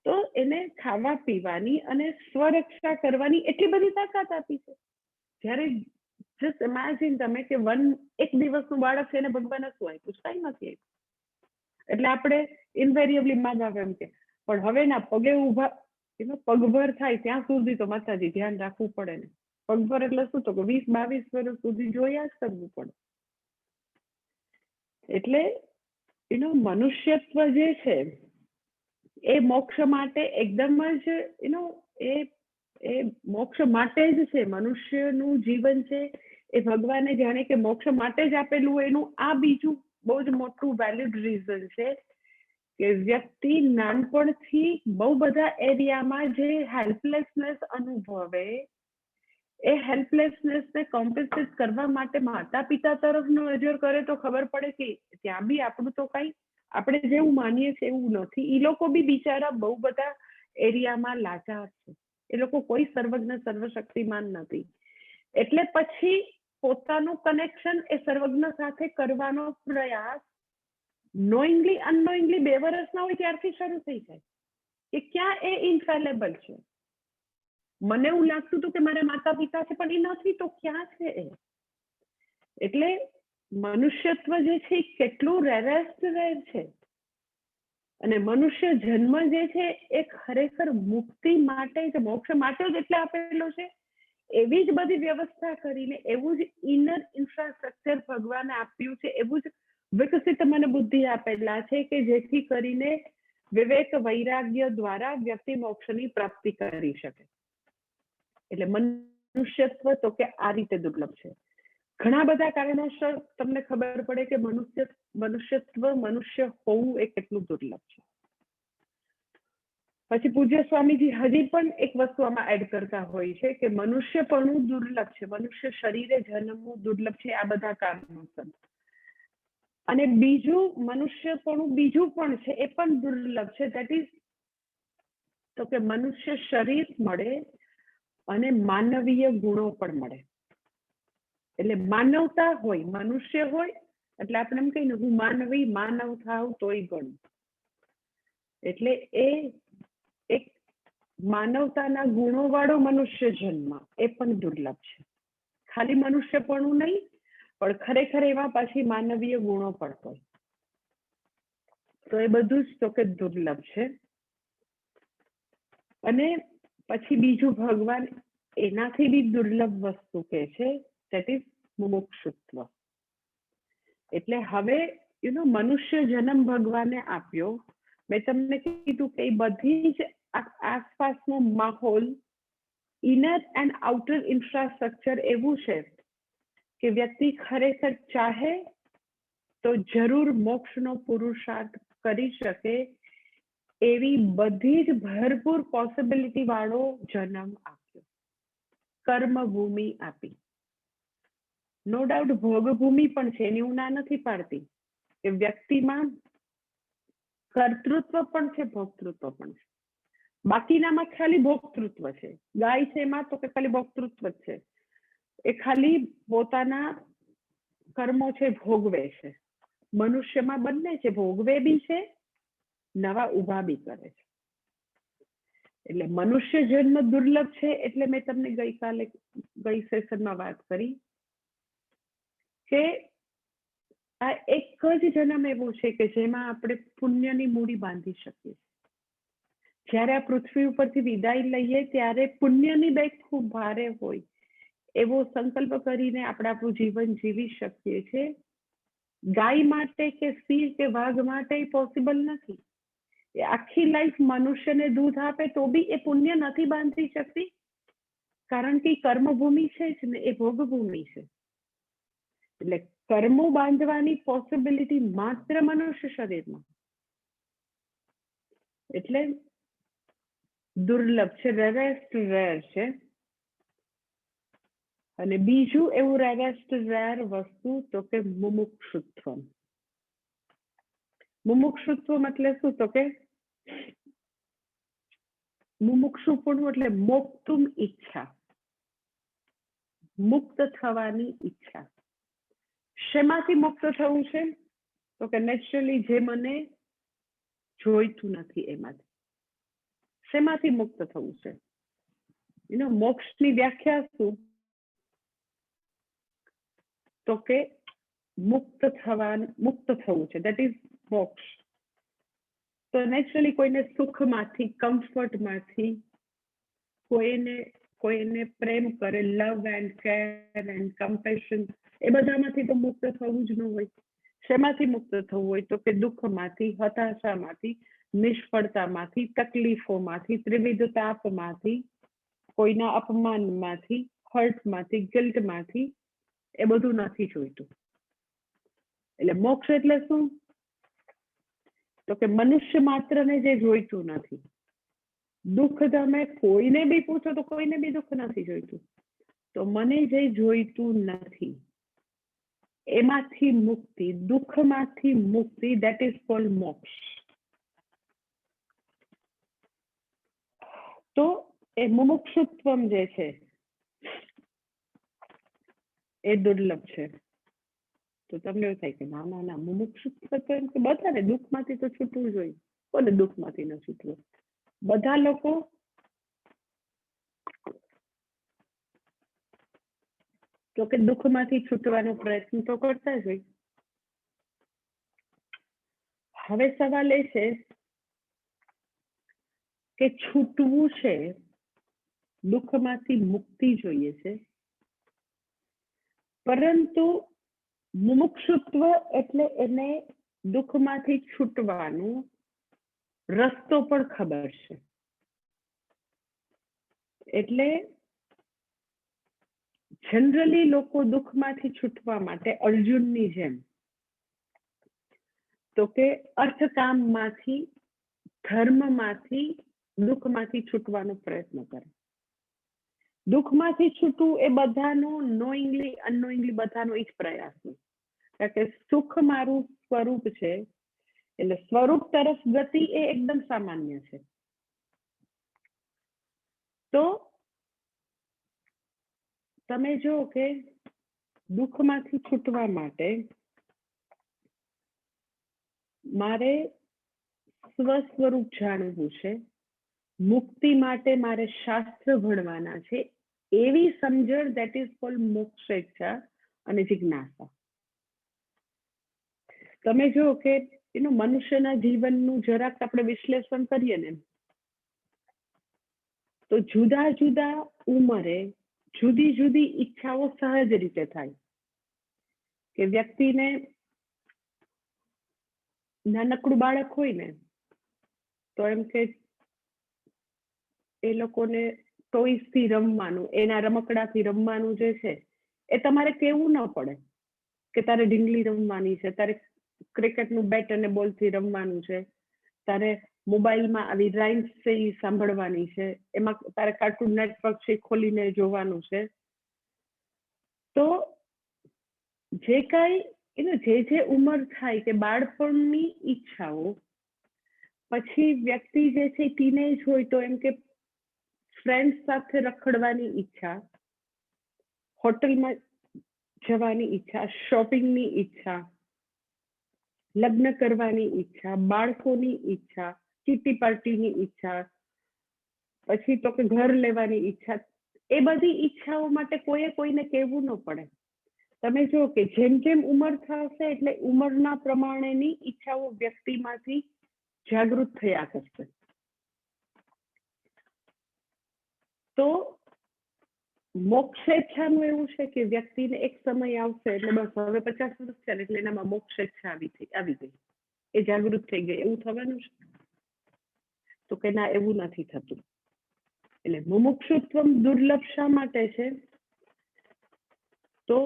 તો એને ખાવા પીવાની અને સ્વરક્ષા કરવાની એટલી બધી તાકાત આપી છે. જ્યારે જસ્ટ ઇમેજિન તમે કે એક દિવસનું બાળક છે, એને ભગવાને શું આપ્યું? કાંઈ નથી આપ્યું. એટલે આપણે ઇન્વેરિયેબલી મા બાપ એમ કે પણ હવે ના પગે ઉભા પગભર થાય ત્યાં સુધી તો માતાજી ધ્યાન રાખવું પડે ને. પગભર એટલે શું? તો કે 20-22 વર્ષ સુધી જોયા જ કરવું પડે. એટલે મનુષ્યત્વ જે છે એ મોક્ષ માટે એકદમ જ એ મોક્ષ માટે જ છે. મનુષ્યનું જીવન છે એ ભગવાને જાણે કે મોક્ષ માટે જ આપેલું હોય. એનું આ બીજું બહુ જ મોટું વેલિડ રીઝન છે કે વ્યક્તિ નાનપણથી બહુ બધા એરિયામાં જે હેલ્પલેસનેસ અનુભવે, એ હેલ્પલેસનેસને કોમ્પન્સેટ કરવા માટે માતા પિતા તરફ નજર કરે તો ખબર પડે કે ત્યાં બી આપણું તો કઈ આપણે જેવું માનીએ છીએ એવું નથી. એ લોકો બી બિચારા બહુ બધા એરિયામાં લાચાર છે. એ લોકો કોઈ સર્વજ્ઞ સર્વશક્તિમાન નથી. એટલે પછી પોતાનું કનેક્શન એ સર્વજ્ઞ સાથે કરવાનો પ્રયાસ નોઈંગલી અનનોઈંગલી 2 વર્ષના હોય ત્યારથી શરૂ થઈ જાય કે ક્યાં એ ઇન્ફેલેબલ છે. મને એવું લાગતું હતું કે મારા માતા પિતા છે, પણ એ નથી, તો ક્યાં છે એ? એટલે મનુષ્યત્વ જે છે એ કેટલું રેરેસ્ટ રેર છે. અને મનુષ્ય જન્મ જે છે એ ખરેખર મુક્તિ માટે જ, મોક્ષ માટે જ એટલે આપેલો છે. એવી જ બધી વ્યવસ્થા કરીને, એવું જ ઇનર ઇન્ફ્રાસ્ટ્રક્ચર ભગવાને આપ્યું છે, એવું જ વિકસિત મને બુદ્ધિ આપેલા છે કે જેથી કરીને વિવેક વૈરાગ્ય દ્વારા વ્યક્તિ મોક્ષની પ્રાપ્તિ કરી શકે. એટલે મનુષ્યત્વ તો કે આ રીતે દુર્લભ છે. ઘણા બધા કારણોસર તમને ખબર પડે કે મનુષ્યત્વ, મનુષ્ય હોવું એ કેટલું દુર્લભ છે. પછી પૂજ્ય સ્વામીજી હજી પણ એક વસ્તુ આમાં એડ કરતા હોય છે કે મનુષ્યપણું દુર્લભ છે, મનુષ્ય શરીરે જન્મવું દુર્લભ છે, આ બધા કારણોસર. અને બીજું મનુષ્યપણું બીજું પણ છે, એ પણ દુર્લભ છે. ધેટ ઇઝ તો કે મનુષ્ય શરીર મળે અને માનવીય ગુણો પણ મળે. એટલે માનવતા હોય, મનુષ્ય હોય એટલે આપણે એમ કહીએ ને, હું માનવી માનવ થાવ તોય ગણ. એટલે એ એક માનવતાના ગુણો વાળો મનુષ્ય જન્મ એ પણ દુર્લભ છે. ખાલી મનુષ્યપણું નહીં, પણ ખરેખર એવા પાછી માનવીય ગુણો પણ હોય. તો એ બધું જ તો કે દુર્લભ છે. અને પછી બીજું ભગવાન એનાથી બી દુર્લભ વસ્તુ કે છે, ધેટ ઇઝ મુમુક્ષુત્વ. એટલે હવે મનુષ્ય જન્મ ભગવાને આપ્યો. મેં તમને કીધું કે બધી જ આસપાસનો માહોલ, ઇનર એન્ડ આઉટર ઇન્ફ્રાસ્ટ્રક્ચર એવું છે કે વ્યક્તિ ખરેખર ચાહે તો જરૂર મોક્ષનો પુરુષાર્થ કરી શકે એવી બધી જ ભરપૂર પોસિબિલિટી વાળો જન્મ આપ્યો, કર્મભૂમિ આપી. નો ડાઉટ ભોગભૂમિ પણ છે, એની હું ના નથી પાડતી કે વ્યક્તિમાં કર્તૃત્વ પણ છે, ભોક્તૃત્વ પણ છે. બાકીનામાં ખાલી ભોક્તૃત્વ છે. ગાય છે એમાં તો કે ખાલી ભોક્તૃત્વ જ છે, એ ખાલી પોતાના કર્મો છે ભોગવે છે. મનુષ્યમાં બંને છે, ભોગવે બી છે, નવા ઉભા બી કરે છે. એટલે મનુષ્ય જન્મ દુર્લભ છે. એટલે મેં તમને ગઈ સેશનમાં વાત કરી કે આ એક જ જન્મ એવો છે કે જેમાં આપણે પુણ્યની મૂડી બાંધી શકીએ. જ્યારે આ પૃથ્વી ઉપરથી વિદાય લઈએ ત્યારે પુણ્યની બેગ ખૂબ ભારે હોય એવો સંકલ્પ કરીને આપણે આપણું જીવન જીવી શકીએ છીએ. ગાય માટે કે સિંહ કે વાઘ માટે પોસિબલ નથી. એ આખી લાઈફ મનુષ્યને દૂધ આપે તો બી એ પુણ્ય નથી બાંધી શકતી, કારણ કે કર્મભૂમિ છે જ ને, એ ભોગભૂમિ છે. એટલે કર્મો બાંધવાની પોસિબિલિટી માત્ર મનુષ્ય શરીરમાં, એટલે દુર્લભ છે, રેરેસ્ટ રેર છે. અને બીજું એવું રેરેસ્ટ રેર વસ્તુ તો કે મુમુક્ષુત્વ. મુમુક્ષુત્વ એટલે શું? તો કે મુમુક્ષુપણું એટલે મોક્તુમ ઈચ્છા, મુક્ત થવાની ઈચ્છા. શેમાંથી મુક્ત થવું છે? તો કે નેચરલી જે મને જોઈતું નથી એમાંથી. શેમાંથી મુક્ત થવું છે? મોક્ષની વ્યાખ્યા શું? તો કે મુક્ત થવું છે, દેટ ઇઝ મોક્ષ. તો નેચરલી કોઈને સુખમાંથી, કમ્ફર્ટમાંથી, કોઈને પ્રેમ કરે, love and care and compassion, એ બધામાંથી તો મુક્ત થવું જ ન હોય. શેમાંથી મુક્ત થવું હોય? તો કે દુઃખમાંથી, હતાશામાંથી, નિષ્ફળતામાંથી, તકલીફોમાંથી, ત્રિવિધ તાપમાંથી, કોઈના અપમાનમાંથી, હર્ટમાંથી, ગિલ્ટમાંથી, એ બધું નથી જોઈતું. એટલે મોક્ષ એટલે શું? તો કે મનુષ્ય માત્રને જે જોઈતું નથી. દુઃખ તમે કોઈને બી પૂછો તો કોઈને બી દુઃખ નથી જોઈતું. તો મને જે જોઈતું નથી એમાંથી મુક્તિ, દુઃખમાંથી મુક્તિ, દેટ ઇઝ કોલ્ડ મોક્ષ. તો એ મુમુક્ષુત્વ જે છે એ દુર્લભ છે. તો તમને એવું થાય કે ના મુમુક્ષુત્વ તો એમ કે બધાને દુઃખમાંથી તો છૂટવું જોઈએ. કોને દુઃખમાંથી ન છૂટવું? બધા લોકો તો કે દુઃખમાંથી છૂટવાનો પ્રયત્ન તો કરતા જ હોય. હવે સવાલ એ છે કે છૂટવું છે, દુઃખમાંથી મુક્તિ જોઈએ છે, પરંતુ મુમુક્ષુત્વ એટલે એને દુઃખમાંથી છૂટવાનો રસ્તો પણ ખબર છે. એટલે જનરલી લોકો દુઃખમાંથી છૂટવા માટે અર્જુનની જેમ તો કે અર્થકામમાંથી, ધર્મમાંથી, દુઃખમાંથી છૂટવાનો પ્રયત્ન કરે. દુઃખમાંથી છૂટવું એ બધાનો નોઈંગલી અનનોઈંગલી બધાનો જ પ્રયાસ છે. કારણ કે સુખ મારું સ્વરૂપ છે, એટલે સ્વરૂપ તરફ ગતિ એ એકદમ સામાન્ય છે. તો તમે જો કે દુઃખમાંથી છૂટવા માટે મારે સ્વસ્વરૂપ જાણવું છે, મુક્તિ માટે મારે શાસ્ત્ર ભણવાના છે, એવી સમજણ, દેટ ઇઝ કોલ્ડ મોક્ષેચ્છા અને જિજ્ઞાસા. તમે જો કે મનુષ્યના જીવનનું જરાક આપણે વિશ્લેષણ કરીએ ને તો જુદા જુદા ઉંમરે જુદી જુદી ઈચ્છાઓ સહજ રીતે થાય. કે વ્યક્તિને નાનકડું બાળક હોય ને તો એમ કે એ લોકોને ટોયસ થી રમવાનું, એના રમકડાથી રમવાનું જે છે એ તમારે કેવું ન પડે કે તારે ઢીંગલી રમવાની છે, તારે ક્રિકેટનું બેટ અને બોલથી રમવાનું છે, તારે મોબાઈલમાં આવી રાઇમ્સ છે એ સાંભળવાની છે, એમાં તારે કાર્ટૂન નેટવર્ક છે ખોલીને જોવાનું છે. તો જે કાંઈ જે ઉંમર થાય કે બાળપણની ઈચ્છાઓ, પછી વ્યક્તિ જે છે ટીનેજ હોય તો એમ કે ફ્રેન્ડ સાથે રખડવાની ઈચ્છા, હોટલમાં જવાની ઈચ્છા, શોપિંગની ઈચ્છા, લગ્ન કરવાની ઈચ્છા, બાળકોની ઈચ્છા, કિટી પાર્ટીની ઈચ્છા, પછી તો કે ઘર લેવાની ઈચ્છા, એ બધી ઈચ્છાઓ માટે કોઈને કહેવું ન પડે. તમે જો કે જેમ જેમ ઉંમર થશે એટલે ઉંમરના પ્રમાણેની ઈચ્છાઓ વ્યક્તિમાંથી જાગૃત થયા કરશે. તો મોક્ષેચ્છાનું એવું છે કે વ્યક્તિને એક સમય આવશે એટલે બસ હવે 50 વર્ષ થયા એટલે એનામાં મોક્ષેચ્છા આવી ગઈ, એ જાગૃત થઈ ગઈ, એવું થવાનું છે? તો કે ના, એવું નથી થતું. એટલે મુમુક્ષુત્વમ દુર્લભ શા માટે છે? તો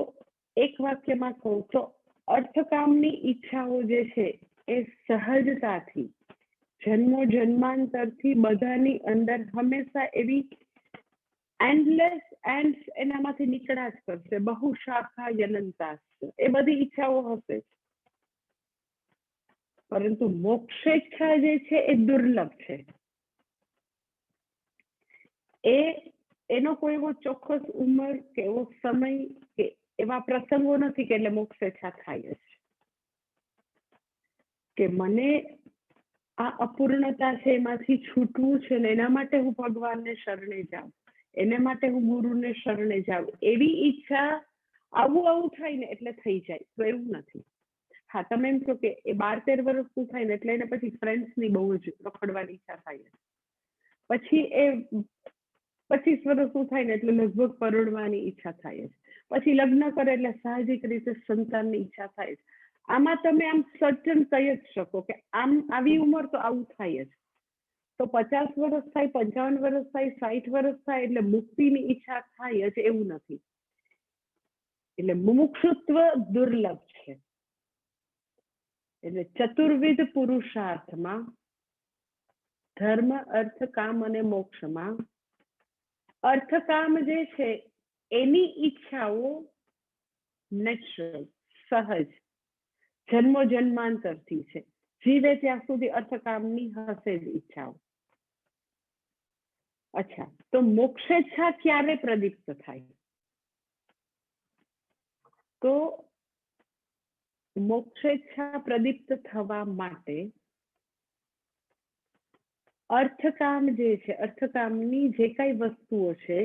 એક વાક્યમાં કહું તો અર્થકામની ઈચ્છાઓ જે છે એ સહજતાથી જન્મો જન્માંતરથી બધાની અંદર હંમેશા એવી એન્ડલેસ એન્ડ એનામાંથી નીકળ્યા જ કરશે, બહુ શાખા અનંતાસ, એ બધી ઈચ્છાઓ હશે. પરંતુ મોક્ષેચ્છા જે છે એ દુર્લભ છે. એનો કોઈ એવો ચોક્કસ ઉંમર કે એવો સમય કે એવા પ્રસંગો નથી કે એટલે મોક્ષેચ્છા થાય જ કે મને આ અપૂર્ણતા છે એમાંથી છૂટવું છે ને એના માટે હું ભગવાનને શરણે જાઉં, એને માટે હું ગુરુને શરણે જાઉં, એવી ઈચ્છા આવું થાય ને એટલે થઈ જાય. તો એવું નથી. હા, તમે એમ કહો કે એ 12-13 વર્ષનું થાય ને એટલે એને પછી ફ્રેન્ડ્સની બહુ જ રખડવાની ઈચ્છા થાય, પછી એ 25 વર્ષનું થાય ને એટલે લગભગ પરણવાની ઈચ્છા થાય જ, પછી લગ્ન કરે એટલે સાહજિક રીતે સંતાનની ઈચ્છા થાય જ. આમાં તમે આમ સર્ટન કહી જ શકો કે આમ આવી ઉંમર તો આવું થાય જ. તો 50 વર્ષ થાય, 55 વર્ષ થાય, 60 વર્ષ થાય એટલે મુક્તિની ઈચ્છા થાય જ એવું નથી. એટલે મુમુક્ષુત્વ દુર્લભ છે. એટલે ચતુર્વિધ પુરુષાર્થમાં ધર્મ, અર્થ, કામ અને મોક્ષમાં અર્થકામ જે છે એની ઈચ્છાઓ નેચરલ, સહજ, જન્મો જન્માંતરથી છે. જીવે ત્યાં સુધી અર્થકામની હશે જ ઈચ્છાઓ. અચ્છા, તો મોક્ષેચ્છા ક્યારે પ્રદીપ્ત થાય? તો મોક્ષેચ્છા પ્રદીપ્ત થવા માટે અર્થકામ જે છે, અર્થકામની જે કઈ વસ્તુઓ છે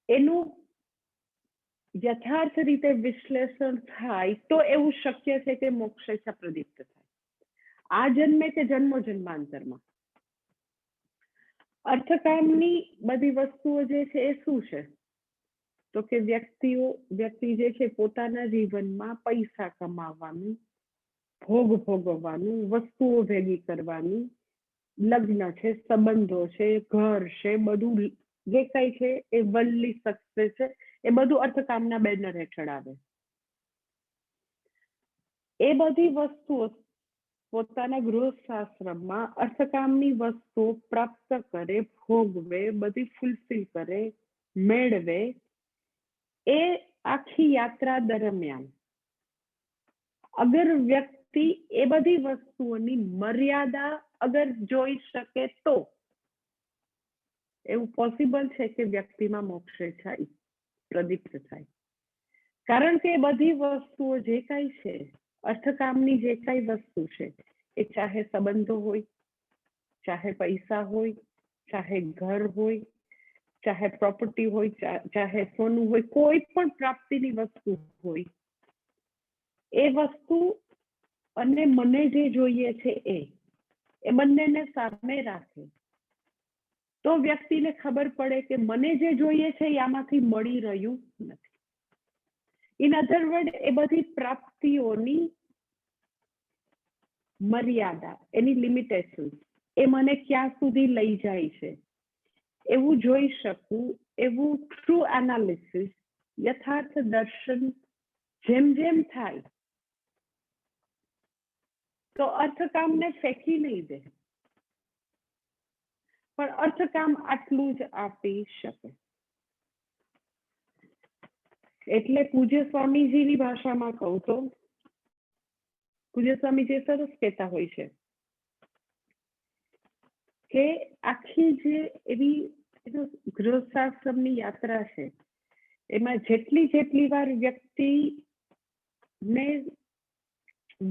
એનું યથાર્થ રીતે વિશ્લેષણ થાય તો એવું શક્ય છે કે મોક્ષેચ્છા પ્રદીપ્ત થાય. આ જન્મે કે જન્મો જન્માંતરમાં અર્થકામની બધી વસ્તુઓ જે છે એ શું છે? તો કે વ્યક્તિ જે છે પોતાના જીવનમાં પૈસા કમાવાનું, ભોગ ભોગવવાનું, વસ્તુઓ ભેગી કરવાની, લગ્ન છે, સંબંધો છે, ઘર છે, બધું જે કઈ છે એ વર્લ્ડલી સક્સેસ છે એ બધું અર્થકામના બેનર હેઠળ આવે. એ બધી વસ્તુઓ પોતાના ગૃહસ્થાશ્રમમાં અર્થકામની વસ્તુઓ પ્રાપ્ત કરે, ભોગવે, બધી ફૂલફિલ કરે, મેળવે, એ આખી યાત્રા દરમિયાન અગર વ્યક્તિ એ બધી વસ્તુઓની મર્યાદા અગર જોઈ શકે તો એવું પોસિબલ છે કે વ્યક્તિમાં મોક્ષેચ્છા પ્રદીપ્ત થાય. કારણ કે એ બધી વસ્તુઓ જે કાંઈ છે, અર્થકામની જે કાંઈ વસ્તુ છે, એ ચાહે સંબંધો હોય, ચાહે પૈસા હોય, ચાહે ઘર હોય, ચાહે પ્રોપર્ટી હોય, ચાહે સોનું હોય, કોઈ પણ પ્રાપ્તિની વસ્તુ હોય, એ વસ્તુ અને મને જે જોઈએ છે એ બંનેને સામે રાખે તો વ્યક્તિને ખબર પડે કે મને જે જોઈએ છે એ આમાંથી મળી રહ્યું નથી. ઇન અધર વર્ડ, એ બધી પ્રાપ્તિઓની મર્યાદા, એની લિમિટેશન, એ મને ક્યાં સુધી લઈ જાય છે, એવું જોઈ શકું, એવું ટ્રુ એનાલિસિસ, યથાર્થ દર્શન જેમ જેમ થાય, તો અર્થકામને ફેંકી નહીં દે, પણ અર્થકામ આટલું જ આપી શકે. એટલે પૂજ્ય સ્વામીજીની ભાષામાં કહું તો પૂજ્ય સ્વામીજી સરસ કહેતા હોય છે કે આખી જે એવી ગૃહસ્થાશ્રમની યાત્રા છે, એમાં જેટલી વાર વ્યક્તિને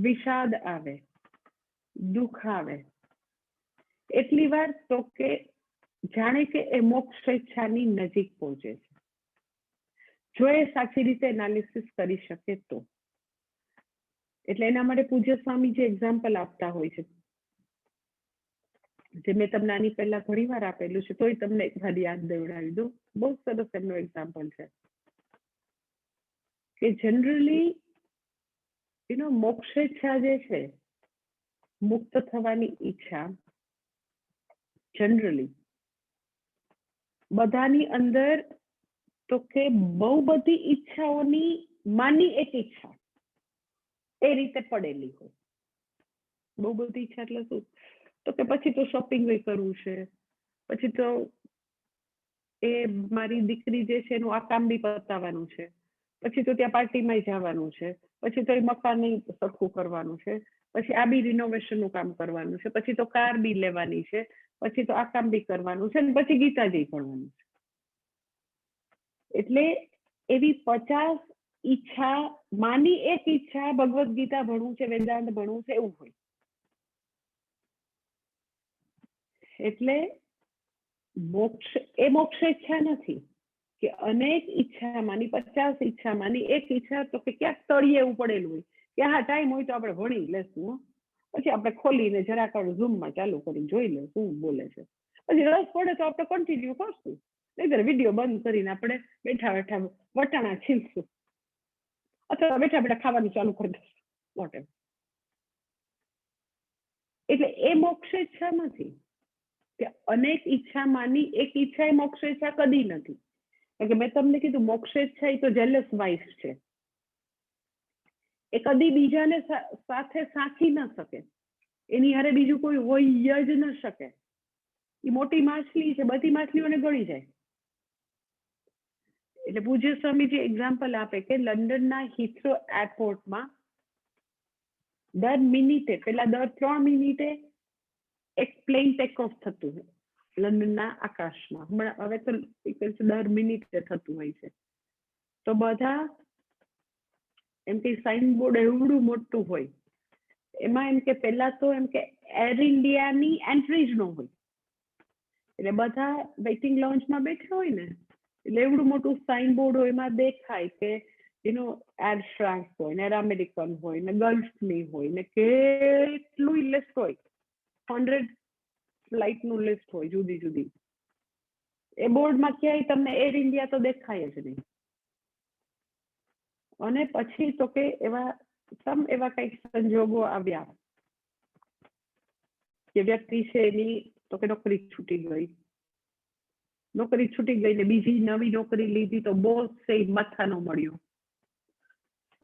વિષાદ આવે, દુઃખ આવે, એટલી વાર તો કે જાણે કે એ મોક્ષ સ્વેચ્છાની નજીક પહોંચે છે, જો એ સાચી રીતે એનાલિસિસ કરી શકે તો. એટલે એના માટે પૂજ્ય સ્વામી જે એક્ઝામ્પલ આપતા હોય છે, જે મેં તમને આની પહેલા ઘણી વાર આપેલું છે, તોય તમને એક વાર યાદ દેવડાવી દઉં. બહુ સરસ એમનો એક્ઝામ્પલ છે કે જનરલી મોક્ષેચ્છા જે છે, મુક્ત થવાની ઈચ્છા, જનરલી બધાની અંદર તો કે બહુ બધી ઈચ્છાઓની માની એક ઈચ્છા એ રીતે પડેલી હોય. બહુ બધી ઈચ્છા એટલે શું? તો કે પછી તો શોપિંગ કરવું છે, પછી તો એ મારી દીકરી જે છે એનું આ કામ બી પતાવવાનું છે, પછી તો ત્યાં પાર્ટીમાં જવાનું છે, પછી તો એ મકાન સરખું કરવાનું છે, પછી આ બી રિનોવેશનનું કામ કરવાનું છે, પછી તો કાર બી લેવાની છે, પછી તો આ કામ બી કરવાનું છે, અને પછી ગીતાજી ભણવાનું છે. એટલે એવી 50 ઈચ્છા, માની એક ઈચ્છા ભગવદ્ ગીતા ભણવું છે, વેદાંત ભણવું છે, એવું હોય. એટલે મોક્ષ એ મોક્ષ ઈચ્છા નથી કે અનેક ઈચ્છામાંની 50 ઈચ્છામાંની એક ઈચ્છા તો કે ક્યાંક તળિયે એવું પડેલું હોય કે હા ટાઈમ હોય તો આપણે ભણી લેશું, પછી આપણે ખોલીને જરાક ઝૂમમાં ચાલુ કરી જોઈ લે શું બોલે છે, પછી રસ પડે તો આપણે કન્ટિન્યુ કરશું, નહીતર વિડીયો બંધ કરીને આપણે બેઠા બેઠા વટાણા છીલશું અથવા બેઠા બેઠા ખાવાનું ચાલુ કરી દઈશું, વોટેવર. એટલે એ મોક્ષ ઈચ્છા નથી કે અનેક ઈચ્છામાંની એક ઈચ્છા એ મોક્ષ ઈચ્છા કદી નથી. કે મેં તમને કીધું મોક્ષ ઈચ્છા એ તો જેલસ વાઇફ છે, એ કદી બીજાને સાથે સાચી ન શકે, એની હારે બીજું કોઈ હોય જ ન શકે. એ મોટી માછલી છે, બધી માછલીઓને ગળી જાય. એટલે પૂજ્ય સ્વામી જે એક્ઝામ્પલ આપે કે લંડનના હિથ્રો એરપોર્ટમાં દર મિનિટે, પેલા દર 3 મિનિટે એક પ્લેન ટેક ઓફ થતું હોય લંડનના આકાશમાં. હવે તો દર મિનિટે થતું હોય છે. તો બધા એમ કે સાઇન બોર્ડ એવડું મોટું હોય, એમાં એમ કે પેલા તો એમ કે એર ઇન્ડિયાની એન્ટ્રી જ ન હોય, એટલે બધા વેઇટિંગ લોન્જમાં બેઠા હોય ને, એટલે એવડું મોટું સાઇન બોર્ડ હોય, એમાં દેખાય કે એર ફ્રાન્સ હોય ને, એર અમેરિકન હોય ને, ગલ્ફની હોય ને, કેટલું લિસ્ટ હોય, 100 ફ્લાઇટનું લિસ્ટ હોય જુદી જુદી. એ બોર્ડમાં ક્યાંય તમને એર ઇન્ડિયા તો દેખાય જ નહીં. અને પછી તો કે એવા કઈક સંજોગો આવ્યા કે વ્યક્તિ છે એની તો કે નોકરી છૂટી ગઈ ને બીજી નવી નોકરી લીધી, તો બોસ છે માથા નો મળ્યો,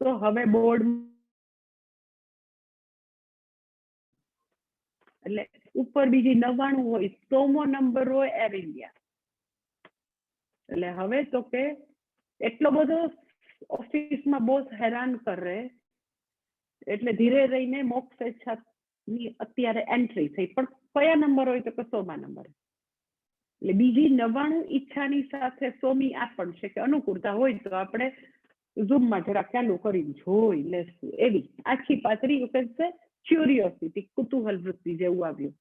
તો હવે બોર્ડ એટલે ઉપર બીજી 99 હોય, 100મો નંબર હોય એર ઇન્ડિયા. એટલે હવે તો કે એટલો બધો ઓફિસમાં બોસ હેરાન કરે, એટલે ધીરે રહીને મોક્ષ ઈચ્છાની અત્યારે એન્ટ્રી થઈ, પણ કયા નંબર હોય તો કે 100મા નંબર. એટલે બીજી 99 ઈચ્છાની સાથે 100મી આ પણ છે કે અનુકૂળતા હોય તો આપણે ઝૂમમાં જરા ચાલુ કરીને જોઈ લેશું. એવી આખી પાતળી વખત ક્યુરિયોસિટી, કુતૂહલ વૃત્તિ જેવું આવ્યું.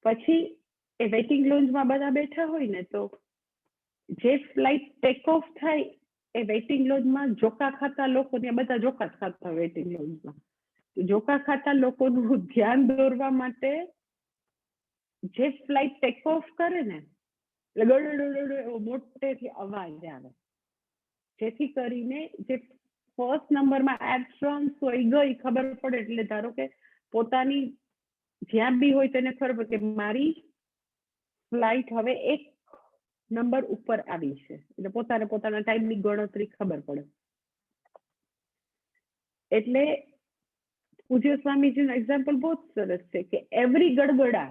પછી એ વેઇટિંગ લોન્જમાં બધા બેઠા હોય ને, તો જે ફ્લાઇટ ટેક ઓફ થાય એ વેઇટિંગ લોન્જમાં જોકા ખાતા લોકો, ત્યાં બધા જોકા જ ખાતા હોય વેઇટિંગ લોન્જમાં, જોકા ખાતા લોકોનું ધ્યાન દોરવા માટે જે ફ્લાઇટ ટેક ઓફ કરે ને, એટલે ગળગળ એવો મોટેથી અવાજ આવે, જેથી કરીને જે ફર્સ્ટ નંબરમાં એબ્સ્ટ્રોન સોઈ ગઈ ખબર પડે, એટલે ધારો કે પોતાની જ્યાં બી હોય તેને ખબર પડે કે મારી ફ્લાઇટ હવે એક નંબર ઉપર આવી છે, એટલે પોતાને પોતાના ટાઈમની ગણતરી ખબર પડે. એટલે પૂજ્ય સ્વામીજીનું એક્ઝામ્પલ બહુ જ સરસ છે કે એવરી ગડબડા,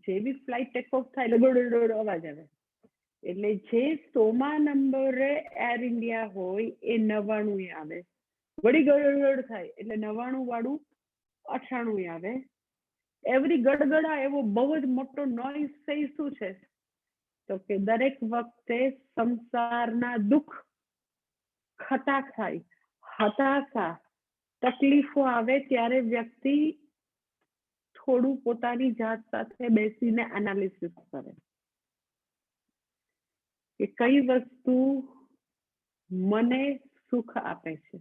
જે બી ફ્લાઇટ ટેક ઓફ થાય એટલે ગડગડ અવાજ આવે, એટલે જે 100મા નંબરે એર ઇન્ડિયા હોય એ 99 આવે, વળી ગડગડ થાય એટલે 99 વાળું 98 આવે. એવરી ગડગડા એવો બહુ જ મોટો નોઈઝ થઈ શું છે તો કે દરેક વખતે સંસારના દુઃખ, ખતા થાય, હતાશા, તકલીફો આવે ત્યારે વ્યક્તિ થોડું પોતાની જાત સાથે બેસીને એનાલિસિસ કરે કે કઈ વસ્તુ મને સુખ આપે છે.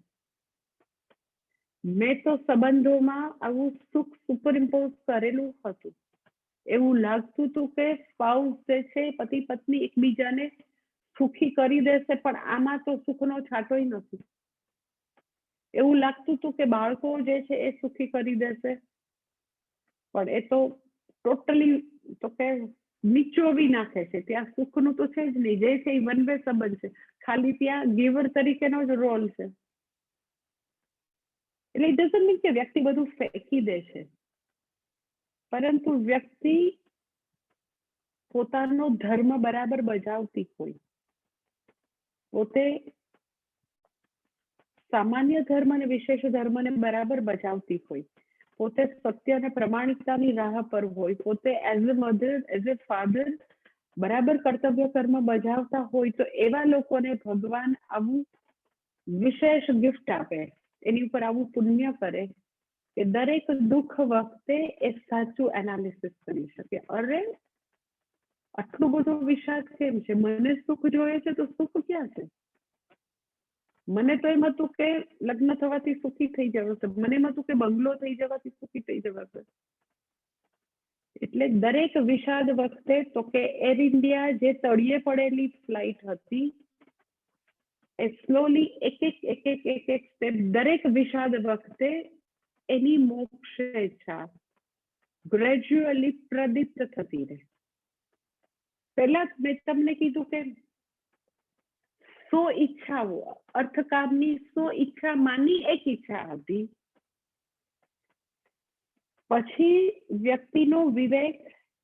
મેં તો સંબંધોમાં આવું સુખ સુપરઇમ્પોઝ કરેલું હતું, એવું લાગતું હતું કે સ્પાઉસ જે છે પતિ પત્ની એકબીજાને સુખી કરી દેશે, પણ આમાં તો સુખનો છાંટોય નથી. એવું લાગતું હતું કે બાળકો જે છે એ સુખી કરી દેશે, પણ એ તો ટોટલી તો કે નીચોવી નાખે છે. ત્યાં સુખનું તો છે જ નહીં, જે છે એ વન વે સંબંધ છે, ખાલી ત્યાં ગીવર તરીકેનો જ રોલ છે. એટલે ઇટ ડઝન્ટ મીન કે વ્યક્તિ બધું ફેંકી દે છે, પરંતુ વ્યક્તિ પોતાનો ધર્મ બરાબર બજાવતી હોય, પોતે સામાન્ય ધર્મ અને વિશેષ ધર્મને બરાબર બજાવતી હોય, પોતે સત્ય અને પ્રમાણિકતાની રાહ પર હોય, પોતે as a mother, as a father બરાબર કર્તવ્ય કર્મ બજાવતા હોય, તો એવા લોકોને ભગવાન આવું વિશેષ ગિફ્ટ આપે, એની ઉપર આવું પુણ્ય કરે કે દરેક દુઃખ વખતે એ સાચું એનાલિસિસ કરી શકે. અરે આટલું બધું વિષાદ કેમ છે, મને સુખ જોઈએ છે તો સુખ ક્યાં છે? મને તો એમ હતું કે લગ્ન થવાથી સુખી થઈ જવાશે, મને એમ હતું કે બંગલો થઈ જવાથી સુખી થઈ જવાશે. એટલે દરેક વિષાદ વખતે તો કે એર ઇન્ડિયા જે તળિયે પડેલી ફ્લાઇટ હતી એ સ્લોલી એક સ્ટેપ દરેક વિષાદ વખતે એની મોક્ષેચ્છા ગ્રેજ્યુઅલી પ્રદીપ્ત થતી રહે. પહેલા મેં તમને કીધું કે 100 ઈચ્છાઓ, અર્થકામની 100 ઈચ્છામાંની એક ઈચ્છા હતી. પછી વ્યક્તિનો વિવેક,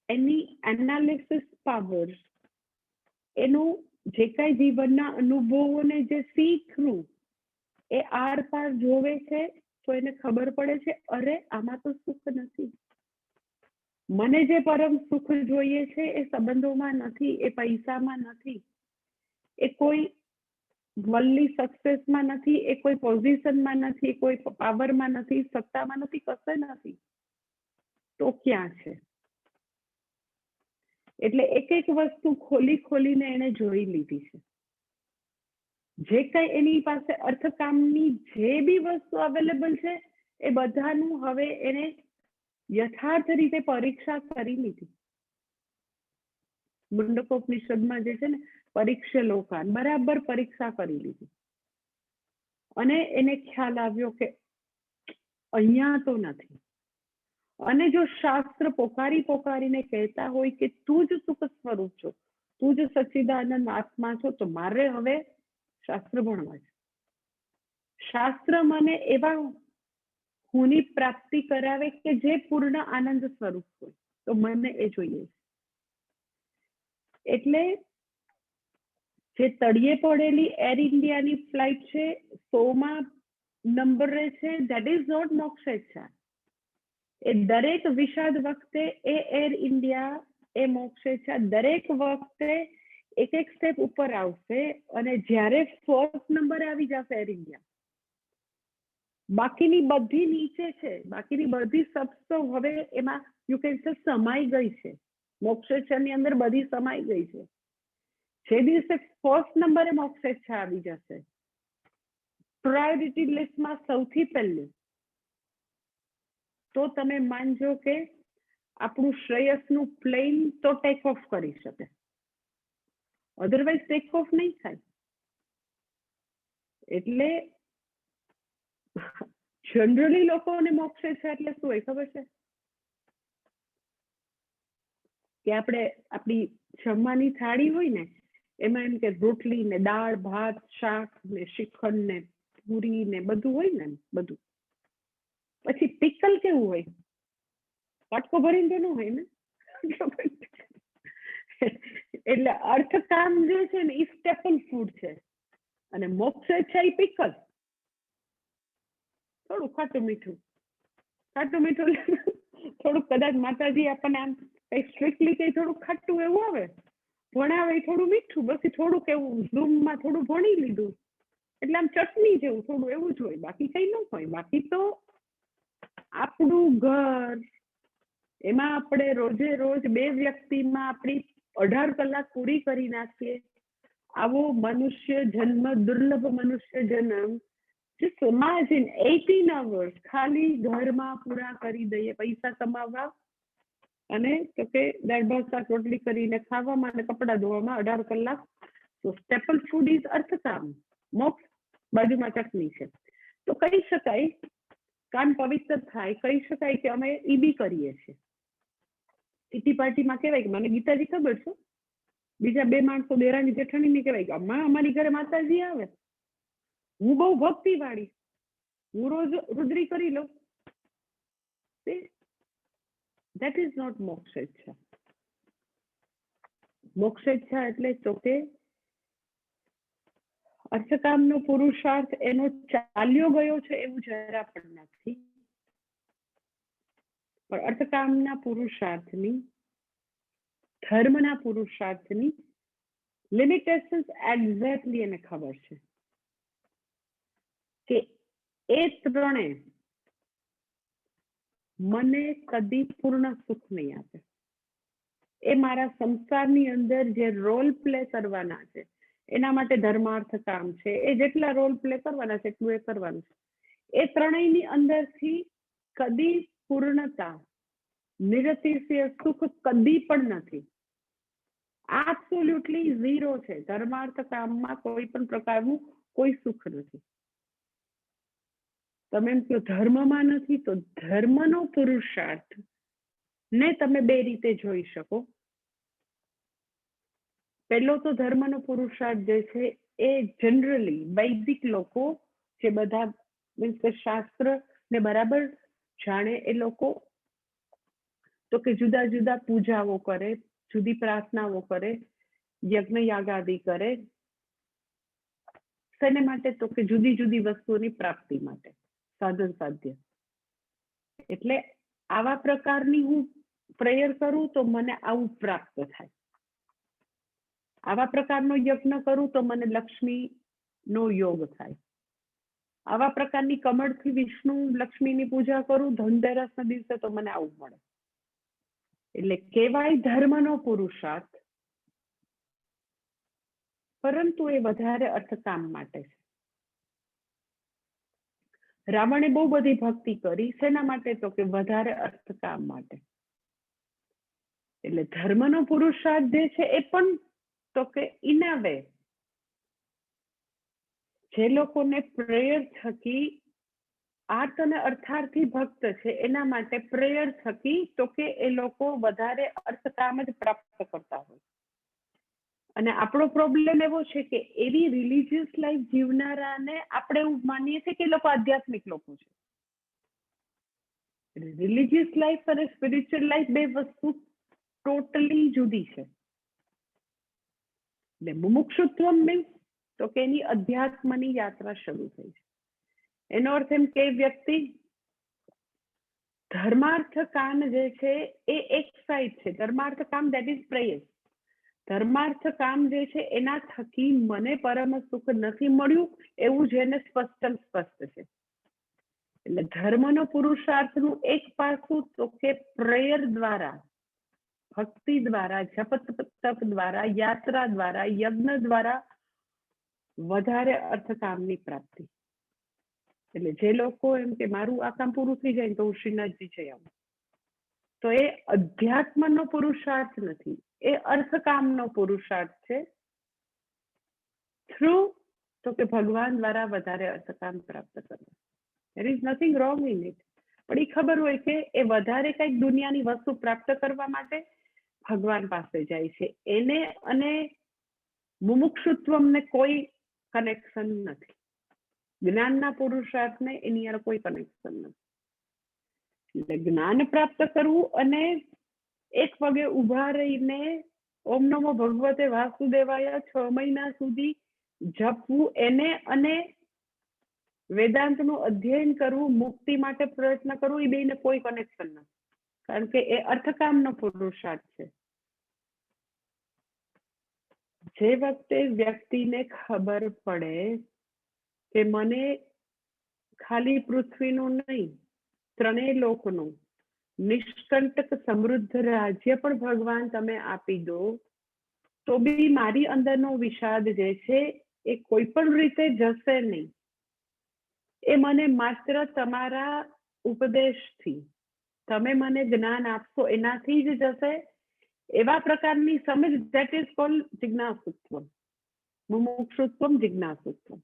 એની એનાલિસિસ પાવર, એનું જે કઈ જીવનના અનુભવોને જે શીખવું એ આર પાર જોવે છે તો એને ખબર પડે છે અરે આમાં તો સુખ નથી, મને જે પરમ સુખ જોઈએ છે એ સંબંધોમાં નથી, એ પૈસામાં નથી, એ કોઈ વર્લ્ડલી સક્સેસમાં નથી, એ કોઈ પોઝિશનમાં નથી, એ કોઈ પાવરમાં નથી, સત્તામાં નથી, કશે નથી. તો ક્યાં છે? એટલે એક એક વસ્તુ ખોલી ખોલીને એને જોઈ લીધી છે. જે કઈ એની પાસે અર્થકામની જે બી વસ્તુ અવેલેબલ છે એ બધાનું હવે એને યથાર્થ રીતે પરીક્ષા કરી લીધી. મુંડકોપનિષદમાં જે છે ને પરીક્ષે લોકાન, બરાબર પરીક્ષા કરી લીધી અને એને ખ્યાલ આવ્યો કે અહીંયા તો નથી. અને જો શાસ્ત્ર પોકારી પોકારીને કહેતા હોય કે તું જ સુખ સ્વરૂપ છો, તું જ સચ્ચિદાનંદ આત્મા છો, તો મારે હવે શાસ્ત્ર ભણવા છે. શાસ્ત્ર મને એવા હુંની પ્રાપ્તિ કરાવે કે જે પૂર્ણ આનંદ સ્વરૂપ હોય, તો મને એ જોઈએ. એટલે જે તળિયે પડેલી એર ઇન્ડિયાની ફ્લાઇટ છે, 100મા નંબરે છે, ધેટ ઇઝ નોટ મોક્ષેચ્છા. એ દરેક વિષાદ વખતે એ એર ઇન્ડિયા એ મોક્ષેચ્છા દરેક વખતે એક એક સ્ટેપ ઉપર આવશે, અને જ્યારે ફર્સ્ટ નંબરે આવી જશે એર ઇન્ડિયા, બાકીની બધી નીચે છે, બાકીની બધી સબસો હવે એમાં યુ કેન સે સમાઈ ગઈ છે, મોક્ષેચ્છાની અંદર બધી સમાઈ ગઈ છે. જે દિવસે ફર્સ્ટ નંબરે મોક્ષેચ્છા આવી જશે, પ્રાયોરિટી લિસ્ટમાં સૌથી પહેલું, તો તમે માનજો કે આપણું શ્રેયસનું પ્લેન તો ટેક ઓફ કરી શકે, અધરવાઇઝ ટેક ઓફ નહીં થાય. એટલે જનરલી લોકોને મોક્ષ છે એટલે શું હોય ખબર છે કે આપણે આપણી જમવાની થાળી હોય ને એમાં એમ કે રોટલી ને દાળ ભાત શાક ને શ્રીખંડ ને પૂરી ને બધું હોય ને બધું પછી પિકલ કેવું હોય વાટકો ભરીને તો ન હોય ને એટલે અર્થકામ જે છે ને એ સ્ટેપલ ફૂડ છે અને મોક્ષ છે એ પિકલ થોડું ખાટું મીઠું થોડું કદાચ માતાજી આપણને આમ કઈ સ્ટ્રિક્ટલી કઈ થોડું ખાટું એવું આવે ભણાવે થોડું મીઠું બસ થોડુંક એવું ઝૂમમાં થોડું ભણી લીધું એટલે આમ ચટણી જેવું થોડું એવું જ હોય બાકી કઈ ન હોય બાકી તો આપણું ઘર એમાં આપણે રોજે રોજ બે વ્યક્તિમાં આપણી 18 કલાક પૂરી કરી નાખીએ આવો મનુષ્ય જન્મ દુર્લભ મનુષ્ય જન્મ just imagine 18 hours ખાલી ઘરમાં પૂરા કરી દઈએ પૈસા કમાવા અને તો કે દાળ ભાત શાક રોટલી કરીને ખાવામાં અને કપડાં ધોવામાં 18 કલાક તો સ્ટેપલ ફૂડ ઇઝ અર્થકામ મોક્ષ બાજુમાં ચટણી છે તો કહી શકાય કામ પવિત્ર થાય કહી શકાય કે અમે ઈ બી કરીએ છીએ કિટી પાર્ટીમાં કહેવાય કે મને ગીતાજી ખબર છે બીજા બે માણસો દેરાણી જેઠાણીને કહેવાય કે અમ્મા અમારી ઘરે માતાજી આવે હું બહુ ભક્તિ વાળી હું રોજ રુદ્રી કરી લઉં that is not મોક્ષેચ્છા મોક્ષેચ્છા એટલે તો કે અર્થકામનો પુરુષાર્થ એનો ચાલ્યો ગયો છે એવું જરા પણ નથી પણ અર્થકામના પુરુષાર્થની ધર્મના પુરુષાર્થની લિમિટેશન્સ એક્ઝેક્ટલી એને ખબર છે કે એ ત્રણે મને કદી પૂર્ણ સુખ નહીં આપે એ મારા સંસારની અંદર જે રોલ પ્લે કરવાના છે એના માટે ધર્માર્થ કામ છે એ જેટલા રોલ પ્લે કરવાના છે એટલું એ કરવાનું છે એ ત્રણેયની અંદરથી કદી પૂર્ણતા નિરતિશય સુખ કદી પણ નથી એબ્સોલ્યુટલી ઝીરો છે ધર્માર્થ કામમાં કોઈ પણ પ્રકારનું કોઈ સુખ નથી તમે એમ કહો ધર્મમાં નથી તો ધર્મનો પુરુષાર્થ ને તમે બે રીતે જોઈ શકો પહેલો તો ધર્મનો પુરુષાર્થ જે છે એ જનરલી વૈદિક લોકો જે બધા મીન્સ કે શાસ્ત્ર ને બરાબર જાણે એ લોકો તો કે જુદા જુદા પૂજાઓ કરે જુદી પ્રાર્થનાઓ કરે યજ્ઞ યાગાદિ કરે શેને માટે તો કે જુદી જુદી વસ્તુઓની પ્રાપ્તિ માટે સાધન સાધ્ય એટલે આવા પ્રકારની હું પ્રેયર કરું તો મને આવું પ્રાપ્ત થાય આવા પ્રકારનો યજ્ઞ કરું તો મને લક્ષ્મીનો યોગ થાય આવા પ્રકારની કમળથી વિષ્ણુ લક્ષ્મીની પૂજા કરું ધનતેરસના દિવસે તો મને આવું મળે એટલે કહેવાય ધર્મનો પુરુષાર્થ પરંતુ એ વધારે અર્થકામ માટે છે રાવણે બહુ બધી ભક્તિ કરી શેના માટે તો કે વધારે અર્થકામ માટે એટલે ધર્મનો પુરુષાર્થ જે છે એ પણ તો કે ઇના વે જે લોકોને પ્રેયર થકી આર્થ અને અર્થાર્થી ભક્ત છે એના માટે પ્રેયર થકી તો કે એ લોકો વધારે અર્થકામ જ પ્રાપ્ત કરતા હોય અને આપણો પ્રોબ્લેમ એવો છે કે એવી રિલિજિયસ લાઈફ જીવનારાને આપણે એવું માનીએ છીએ કે એ લોકો આધ્યાત્મિક લોકો છે રિલિજિયસ લાઈફ અને સ્પિરિચ્યુઅલ લાઈફ બે વસ્તુ ટોટલી જુદી છે એટલે મુમુક્ષુત્વ મીન્સ તો કે એની અધ્યાત્મની યાત્રા શરૂ થઈ છે એનો અર્થ એમ કે વ્યક્તિ ધર્માર્થ કામ જે છે એ એક સાઈડ છે ધર્માર્થ કામ દેટ ઇઝ પ્રેયર ધર્માર્થ કામ જે છે એના થકી મને પરમ સુખ નથી મળ્યું એવું જેને સ્પષ્ટ છે એટલે ધર્મનો પુરુષાર્થનું એક પાસું તો કે પ્રેયર દ્વારા ભક્તિ દ્વારા જપ તપ દ્વારા યાત્રા દ્વારા યજ્ઞ દ્વારા વધારે અર્થકામની પ્રાપ્તિ એટલે જે લોકો એમ કે મારું આ કામ પૂરું થઈ જાય તો હું શ્રીનાથજી જઈ આવું તો એ અધ્યાત્મનો પુરુષાર્થ નથી એ અર્થકામનો પુરુષાર્થ છે થ્રુ તો કે ભગવાન દ્વારા વધારે અર્થકામ પ્રાપ્ત કરવા. there is nothing wrong in it. પણ એ ખબર હોય કે એ વધારે કંઈક દુનિયાની વસ્તુ પ્રાપ્ત કરવા માટે ભગવાન પાસે જાય છે. એને અને મુમુક્ષુત્વમને કોઈ કનેક્શન નથી. જ્ઞાનના પુરુષાર્થને એની યાર કોઈ કનેક્શન નથી. એટલે જ્ઞાન પ્રાપ્ત કરવું અને એક પગે ઊભા રહીને ઓમ નમો ભગવતે વાસુદેવાય 6 મહિના સુધી જપવું, એને અને વેદાંતનું અધ્યયન કરવું, મુક્તિ માટે પ્રયત્ન કરવું, એ બેને કોઈ કનેક્શન નથી. કારણ કે એ અર્થકામનો પુરુષાર્થ છે. જે વખતે વ્યક્તિને ખબર પડે કે મને ખાલી પૃથ્વીનું નહીં, ત્રણેય લોકનું નિષ્કંટક સમૃદ્ધ રાજ્ય પણ ભગવાન તમે આપી દો, તો બી મારી અંદરનો વિષાદ જે છે એ કોઈ પણ રીતે જશે નહીં. એ મને માત્ર તમારા ઉપદેશથી, તમે મને જ્ઞાન આપશો એનાથી જ જશે. એવા પ્રકારની સમજ, ધેટ ઇઝ કોલ્ડ જિજ્ઞાસુત્વ, મુમુક્ષુત્વમ જિજ્ઞાસુત્વ.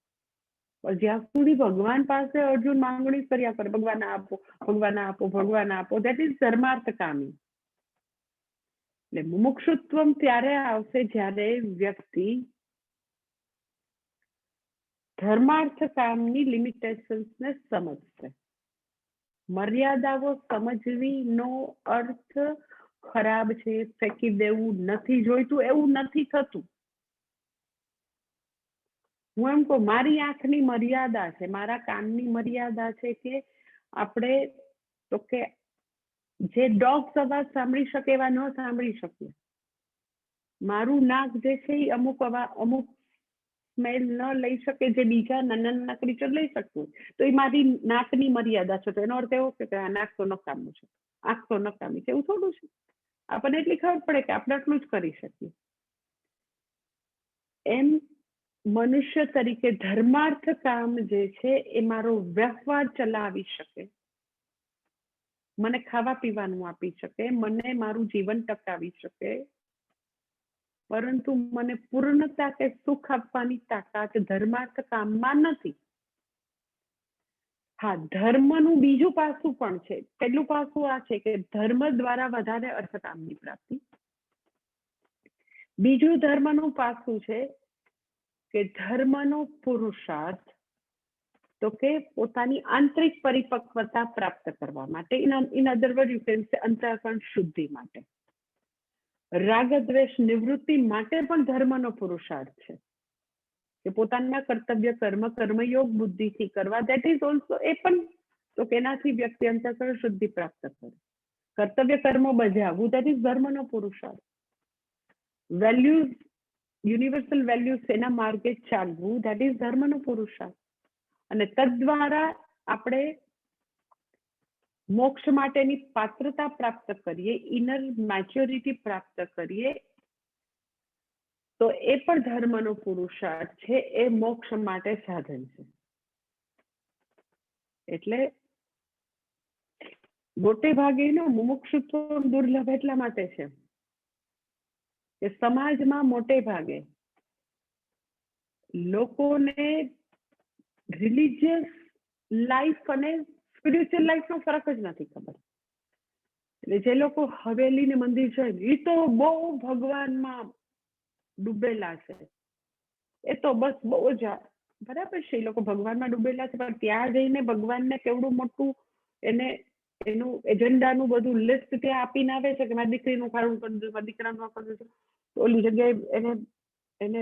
જ્યાં સુધી ભગવાન પાસે અર્જુન માંગણી કર્યા કરે, ભગવાન આપો, ભગવાન આપો, ભગવાન આપો, ધેટ ઇઝ ધર્માર્થકામી. એટલે મુમુક્ષુત્વમ ત્યારે આવશે જ્યારે વ્યક્તિ ધર્માર્થ કામની લિમિટેશન્સને સમજશે. મર્યાદાઓ સમજવીનો અર્થ ખરાબ છે, ફેંકી દેવું, નથી જોઈતું, એવું નથી થતું. હું એમ કહું, મારી આંખની મર્યાદા છે, મારા કાનની મર્યાદા છે કે આપણે તો કે જે ડોગ્સ અવાજ સાંભળી શકે એવા ન સાંભળી શકીએ. મારું નાક જે છે એ અમુક સ્મેલ ન લઈ શકે જે બીજા નાના નાના ક્રીચર લઈ શકતું, તો એ મારી નાકની મર્યાદા છે. તો એનો અર્થ એવો કે આ નાક તો નકામું છે, આંખ તો નકામી છે, એવું થોડું છે. આપણને એટલી ખબર પડે કે આપણે આટલું જ કરી શકીએ. એમ મનુષ્ય તરીકે ધર્માર્થ કામ જે છે એ મારો વ્યવહાર ચલાવી શકે, મને ખાવા પીવાનું આપી શકે, મને મારું જીવન ટકાવી શકે, પરંતુ મને પૂર્ણતા કે સુખ આપવાની તાકાત ધર્માર્થ કામમાં નથી. હા, ધર્મનું બીજું પાસું પણ છે. પહેલું પાસું આ છે કે ધર્મ દ્વારા વધારે અર્થકામની પ્રાપ્તિ. બીજું ધર્મનું પાસું છે કે ધર્મનો પુરુષાર્થ તો કે પોતાની આંતરિક પરિપક્વતા પ્રાપ્ત કરવા માટે, in other word you can say અંતઃકરણ શુદ્ધિ માટે, રાગ દ્વેષ નિવૃત્તિ માટે પણ ધર્મનો પુરુષાર્થ છે કે પોતાના કર્તવ્ય કર્મ કર્મયોગ બુદ્ધિથી કરવા. ધેટ ઇઝ ઓલ્સો એ પણ તો કે એનાથી વ્યક્તિ અંતઃકરણ શુદ્ધિ પ્રાપ્ત કરે. કર્તવ્ય કર્મો બજાવવું, ધેટ ઇઝ ધર્મનો પુરુષાર્થ. વેલ્યુઝ, યુનિવર્સલ વેલ્યુઝ એના માર્ગે ચાલવું, ધેટ ઇઝ ધર્મનો પુરુષાર્થ. અને તદ્વારા આપણે મોક્ષ માટેની પાત્રતા પ્રાપ્ત કરીએ, ઇનર મેચ્યોરિટી પ્રાપ્ત કરીએ, તો એ પણ ધર્મનો પુરુષાર્થ છે. એ મોક્ષ માટે સાધન છે. એટલે મોટે ભાગે મુમુક્ષુત્વ દુર્લભ એટલા માટે છે કે સમાજમાં મોટે ભાગે લોકોને રિલિજિયસ લાઈફ અને સ્પિરિચ્યુઅલ લાઈફનો ફરક જ નથી ખબર. એટલે જે લોકો હવેલી ને મંદિર છે એ તો બહુ ભગવાનમાં ડૂબેલા છે, એ તો બસ બહુ જ બરાબર છે, એ લોકો ભગવાનમાં ડૂબેલા છે, પણ ત્યાં જઈને ભગવાનને કેવડું મોટું એનું એજન્ડાનું બધું લિસ્ટ ત્યાં આપીને આવે છે કે મારી દીકરીનું ખારું કરી દઉં, મારી દીકરાનું કરી દઉં. ઓલી જગ્યાએ એને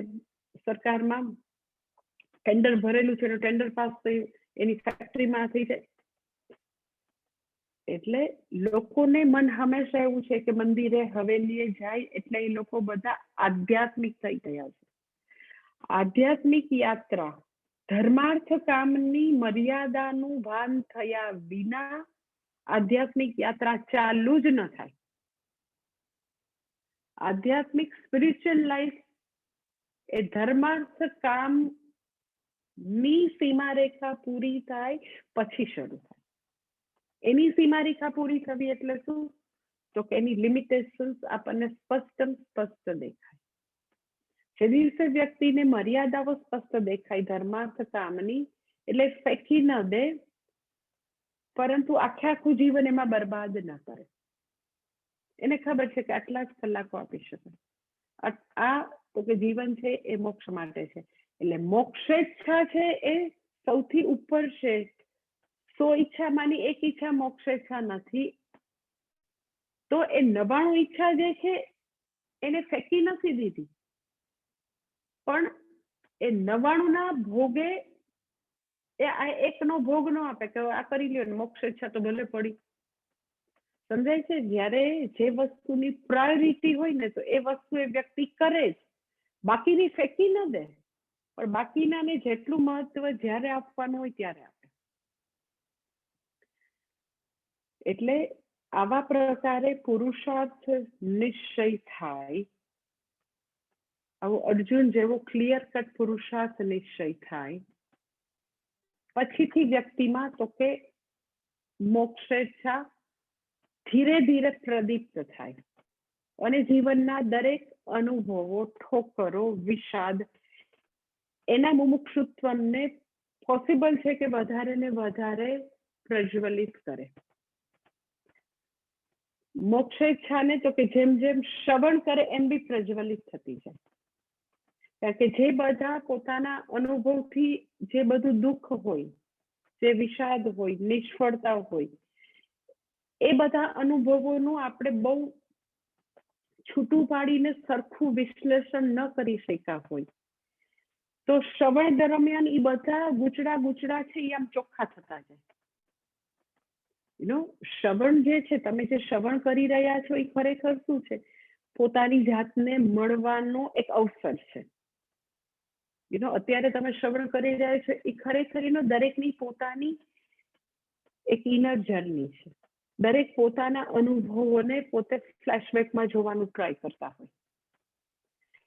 સરકારમાં ટેન્ડર ભરેલું છે, ટેન્ડર પાસ થઈ એની ફેક્ટરીમાં થઈ જાય. એટલે લોકોને મન હંમેશા એવું છે કે મંદિરે હવેલીએ જાય એટલે એ લોકો બધા આધ્યાત્મિક થઈ ગયા છે. આધ્યાત્મિક યાત્રા ધર્માર્થ કામની મર્યાદાનું ભાન થયા વિના આધ્યાત્મિક યાત્રા ચાલુ જ ન થાય. આધ્યાત્મિક સ્પિરિચ્યુઅલ લાઈફ એ ધર્માર્થ કામની સીમારેખા પૂરી થાય પછી શરૂ થાય. એની સીમારેખા પૂરી થવી એટલે શું? તો કે એની લિમિટેશન્સ આપણને સ્પષ્ટ દેખાય. જે દિવસે વ્યક્તિને મર્યાદાઓ સ્પષ્ટ દેખાય ધર્માર્થ કામની, એટલે ફેંકી ન દે, પરંતુ આખે આખું જીવન એમાં બરબાદ ન કરે. એને ખબર છે કે આટલા જ કલાકો આપી શકે. આ તો કે જીવન છે એ મોક્ષ માટે છે. એટલે મોક્ષેચ્છા છે એ સૌથી ઉપર છે. 100 ઈચ્છામાંની એક ઈચ્છા મોક્ષેચ્છા નથી. તો એ 99 ઈચ્છા જે છે એને ફેંકી નથી દીધી, પણ એ 99 ના ભોગે એ આ એકનો ભોગ ન આપે કે આ કરી લ્યો ને મોક્ષ ઈચ્છા તો ભલે પડી. સમજાય છે? જ્યારે જે વસ્તુની પ્રાયોરિટી હોય ને તો એ વસ્તુ એ વ્યક્તિ કરે જ, બાકીની ફેંકી ન દે, પણ બાકીનાને જેટલું મહત્વ જ્યારે આપવાનું હોય ત્યારે આપે. એટલે આવા પ્રકારે પુરુષાર્થ નિશ્ચય થાય, આવો અર્જુન જેવો ક્લિયર કટ પુરુષાર્થ નિશ્ચય થાય, પછીથી વ્યક્તિમાં તો કે મોક્ષેચ્છા ધીરે ધીરે પ્રદીપ્ત થાય અને જીવનના દરેક અનુભવો, ઠોકરો, વિષાદ એના મુમુક્ષુત્વને પોસિબલ છે કે વધારે ને વધારે પ્રજ્વલિત કરે. મોક્ષેચ્છાને તો કે જેમ જેમ શ્રવણ કરે એમ બી પ્રજ્વલિત થતી જાય. કારણ કે જે બધા પોતાના અનુભવથી જે બધું દુઃખ હોય, જે વિષાદ હોય, નિષ્ફળતા હોય, એ બધા અનુભવોનું આપણે બહુ છૂટું પાડીને સરખું વિશ્લેષણ ન કરી શક્યા હોય, તો શ્રવણ દરમિયાન એ બધા ગૂંચડા છે એ આમ ચોખ્ખા થતા જાય. શ્રવણ જે છે, તમે જે શ્રવણ કરી રહ્યા છો એ ખરેખર શું છે? પોતાની જાતને મળવાનો એક અવસર છે. અત્યારે તમે શ્રવણ કરી રહ્યા છો એ ખરેખર દરેકની પોતાની એક ઇનર જર્ની છે. દરેક પોતાના અનુભવોને પોતે ફ્લેશબેકમાં જોવાનું ટ્રાય કરતા હોય.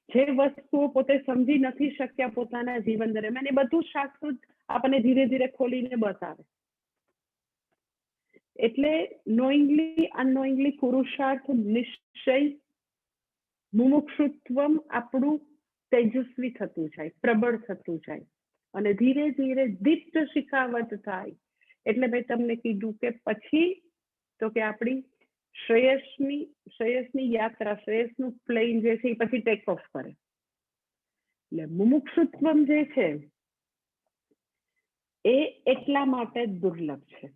જે વસ્તુઓ પોતે સમજી નથી શક્યા પોતાના જીવન દરમિયાન, એ બધું શાસ્ત્રો આપણને ધીરે ધીરે ખોલીને બતાવે. એટલે નોઈંગલી અનનોઈંગલી પુરુષાર્થ નિશ્ચય મુમુક્ષુત્વમ આપણું તેજસ્વી થતું જાય, પ્રબળ થતું જાય અને ધીરે ધીરે દીપ્ત શિખાવત થાય. એટલે મેં તમને કીધું કે પછી તો કે આપણી શ્રેયસની યાત્રા, શ્રેયસનું પ્લેન જે છે એ પછી ટેક ઓફ કરે. એટલે મુમુક્ષુત્વમ જે છે એ એટલા માટે દુર્લભ છે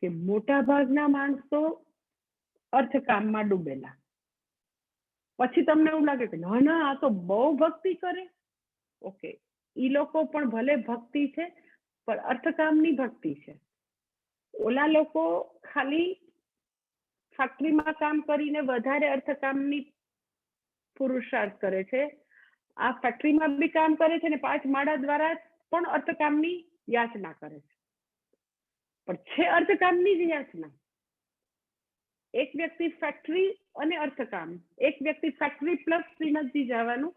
કે મોટા ભાગના માણસો અર્થકામમાં ડૂબેલા. પછી તમને એવું લાગે કે ના આ તો બહુ ભક્તિ કરે. ઓકે, ઈ લોકો પણ ભલે ભક્તિ છે પણ અર્થકામની ભક્તિ છે. ઓલા લોકો ખાલી ફેક્ટરીમાં કામ કરીને વધારે અર્થકામની પુરુષાર્થ કરે છે. આ ફેક્ટરીમાં બી કામ કરે છે ને 5 માળા દ્વારા પણ અર્થકામની યાચના કરે છે. પણ છે અર્થકામની જ યાચના. એક વ્યક્તિ ફેક્ટરી અને અર્થકામ, એક વ્યક્તિ ફેક્ટરી પ્લસ શ્રીમદજી જવાનું,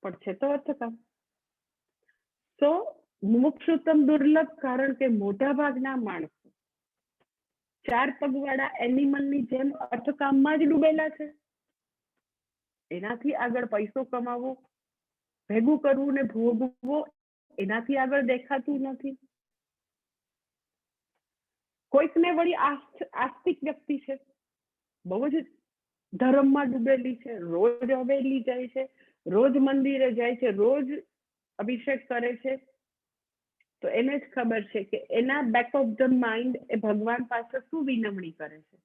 પણ છે તો અર્થકામ. તો મુમુક્ષુત્વમ દુર્લભ, કારણ કે મોટા ભાગના માણસો 4 પગવાળા એનિમલની જેમ અર્થકામમાં જ ડૂબેલા છે. એનાથી આગળ પૈસો કમાવો, ભેગું કરવું ને ભોગવો, એનાથી આગળ દેખાતું નથી. કોઈકને વળી આસ્તિક વ્યક્તિ છે, બહુ જ ધર્મમાં ડૂબેલી છે, રોજ હવેલી જાય છે, રોજ મંદિરે જાય છે, રોજ અભિષેક કરે છે, તો એને જ ખબર છે કે એના બેક ઓફ ધ માઇન્ડ એ ભગવાન પાસે શું વિનવણી કરે છે?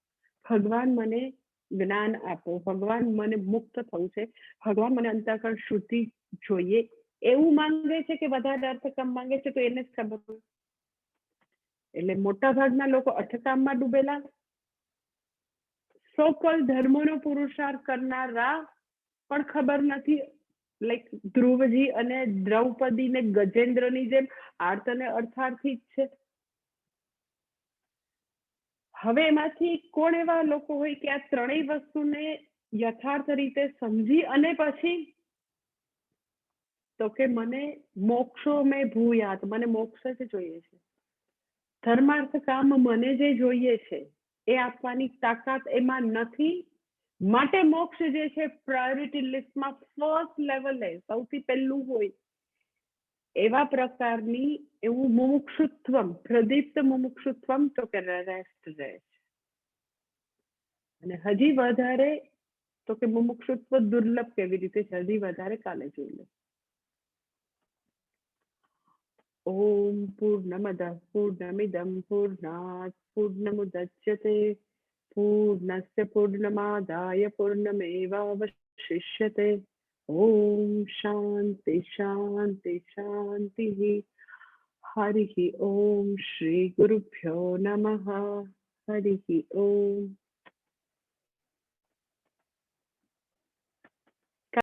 ભગવાન મને જ્ઞાન આપો, ભગવાન મને મુક્ત થવું છે, ભગવાન મને અંતઃકરણ શુદ્ધિ જોઈએ, એવું માંગે છે કે વધારે અર્થકામ માંગે છે? તો એને જ ખબર હોય. એટલે મોટા ભાગના લોકો અર્થકામમાં ડૂબેલા, સોકલ ધર્મોનો પુરુષાર્થ કરનારા પણ ખબર નથી, લાઈક ધ્રુવજી અને દ્રૌપદી ને ગજેન્દ્રની જેમ આર્ત અને અર્થાર્થી જ છે. હવે એમાંથી કોણ એવા લોકો હોય કે આ ત્રણેય વસ્તુને યથાર્થ રીતે સમજી અને પછી તો કે મને મોક્ષો મેં ભૂયાત, મને મોક્ષ જ જોઈએ છે, ધર્માર્થ કામ મને જે જોઈએ છે એ આપવાની તાકાત એમાં નથી, માટે મોક્ષ જે છે પ્રાયોરિટી લિસ્ટમાં ફર્સ્ટ લેવલે સૌથી પહેલું હોય એવા પ્રકારની એવું મુમુક્ષુત્વમ, પ્રદીપ્ત મુમુક્ષુત્વમ તો કે રેસ્ટ રહે છે. અને હજી વધારે તો કે મુમુક્ષુત્વ દુર્લભ કેવી રીતે છે, હજી વધારે કાલે જોઈ લે. ઓમ પૂર્ણમદ પૂર્ણમિદમ પૂર્ણાત પૂર્ણમુદચ્યતે પૂર્ણસ્ય પૂર્ણમાદાય પૂર્ણમેવાવશિષ્યતે. ઓમ શાંતિ શાંતિ શાંતિ. હરિ ઓમ શ્રી ગુરુભ્યો નમઃ. હરિ ઓમ.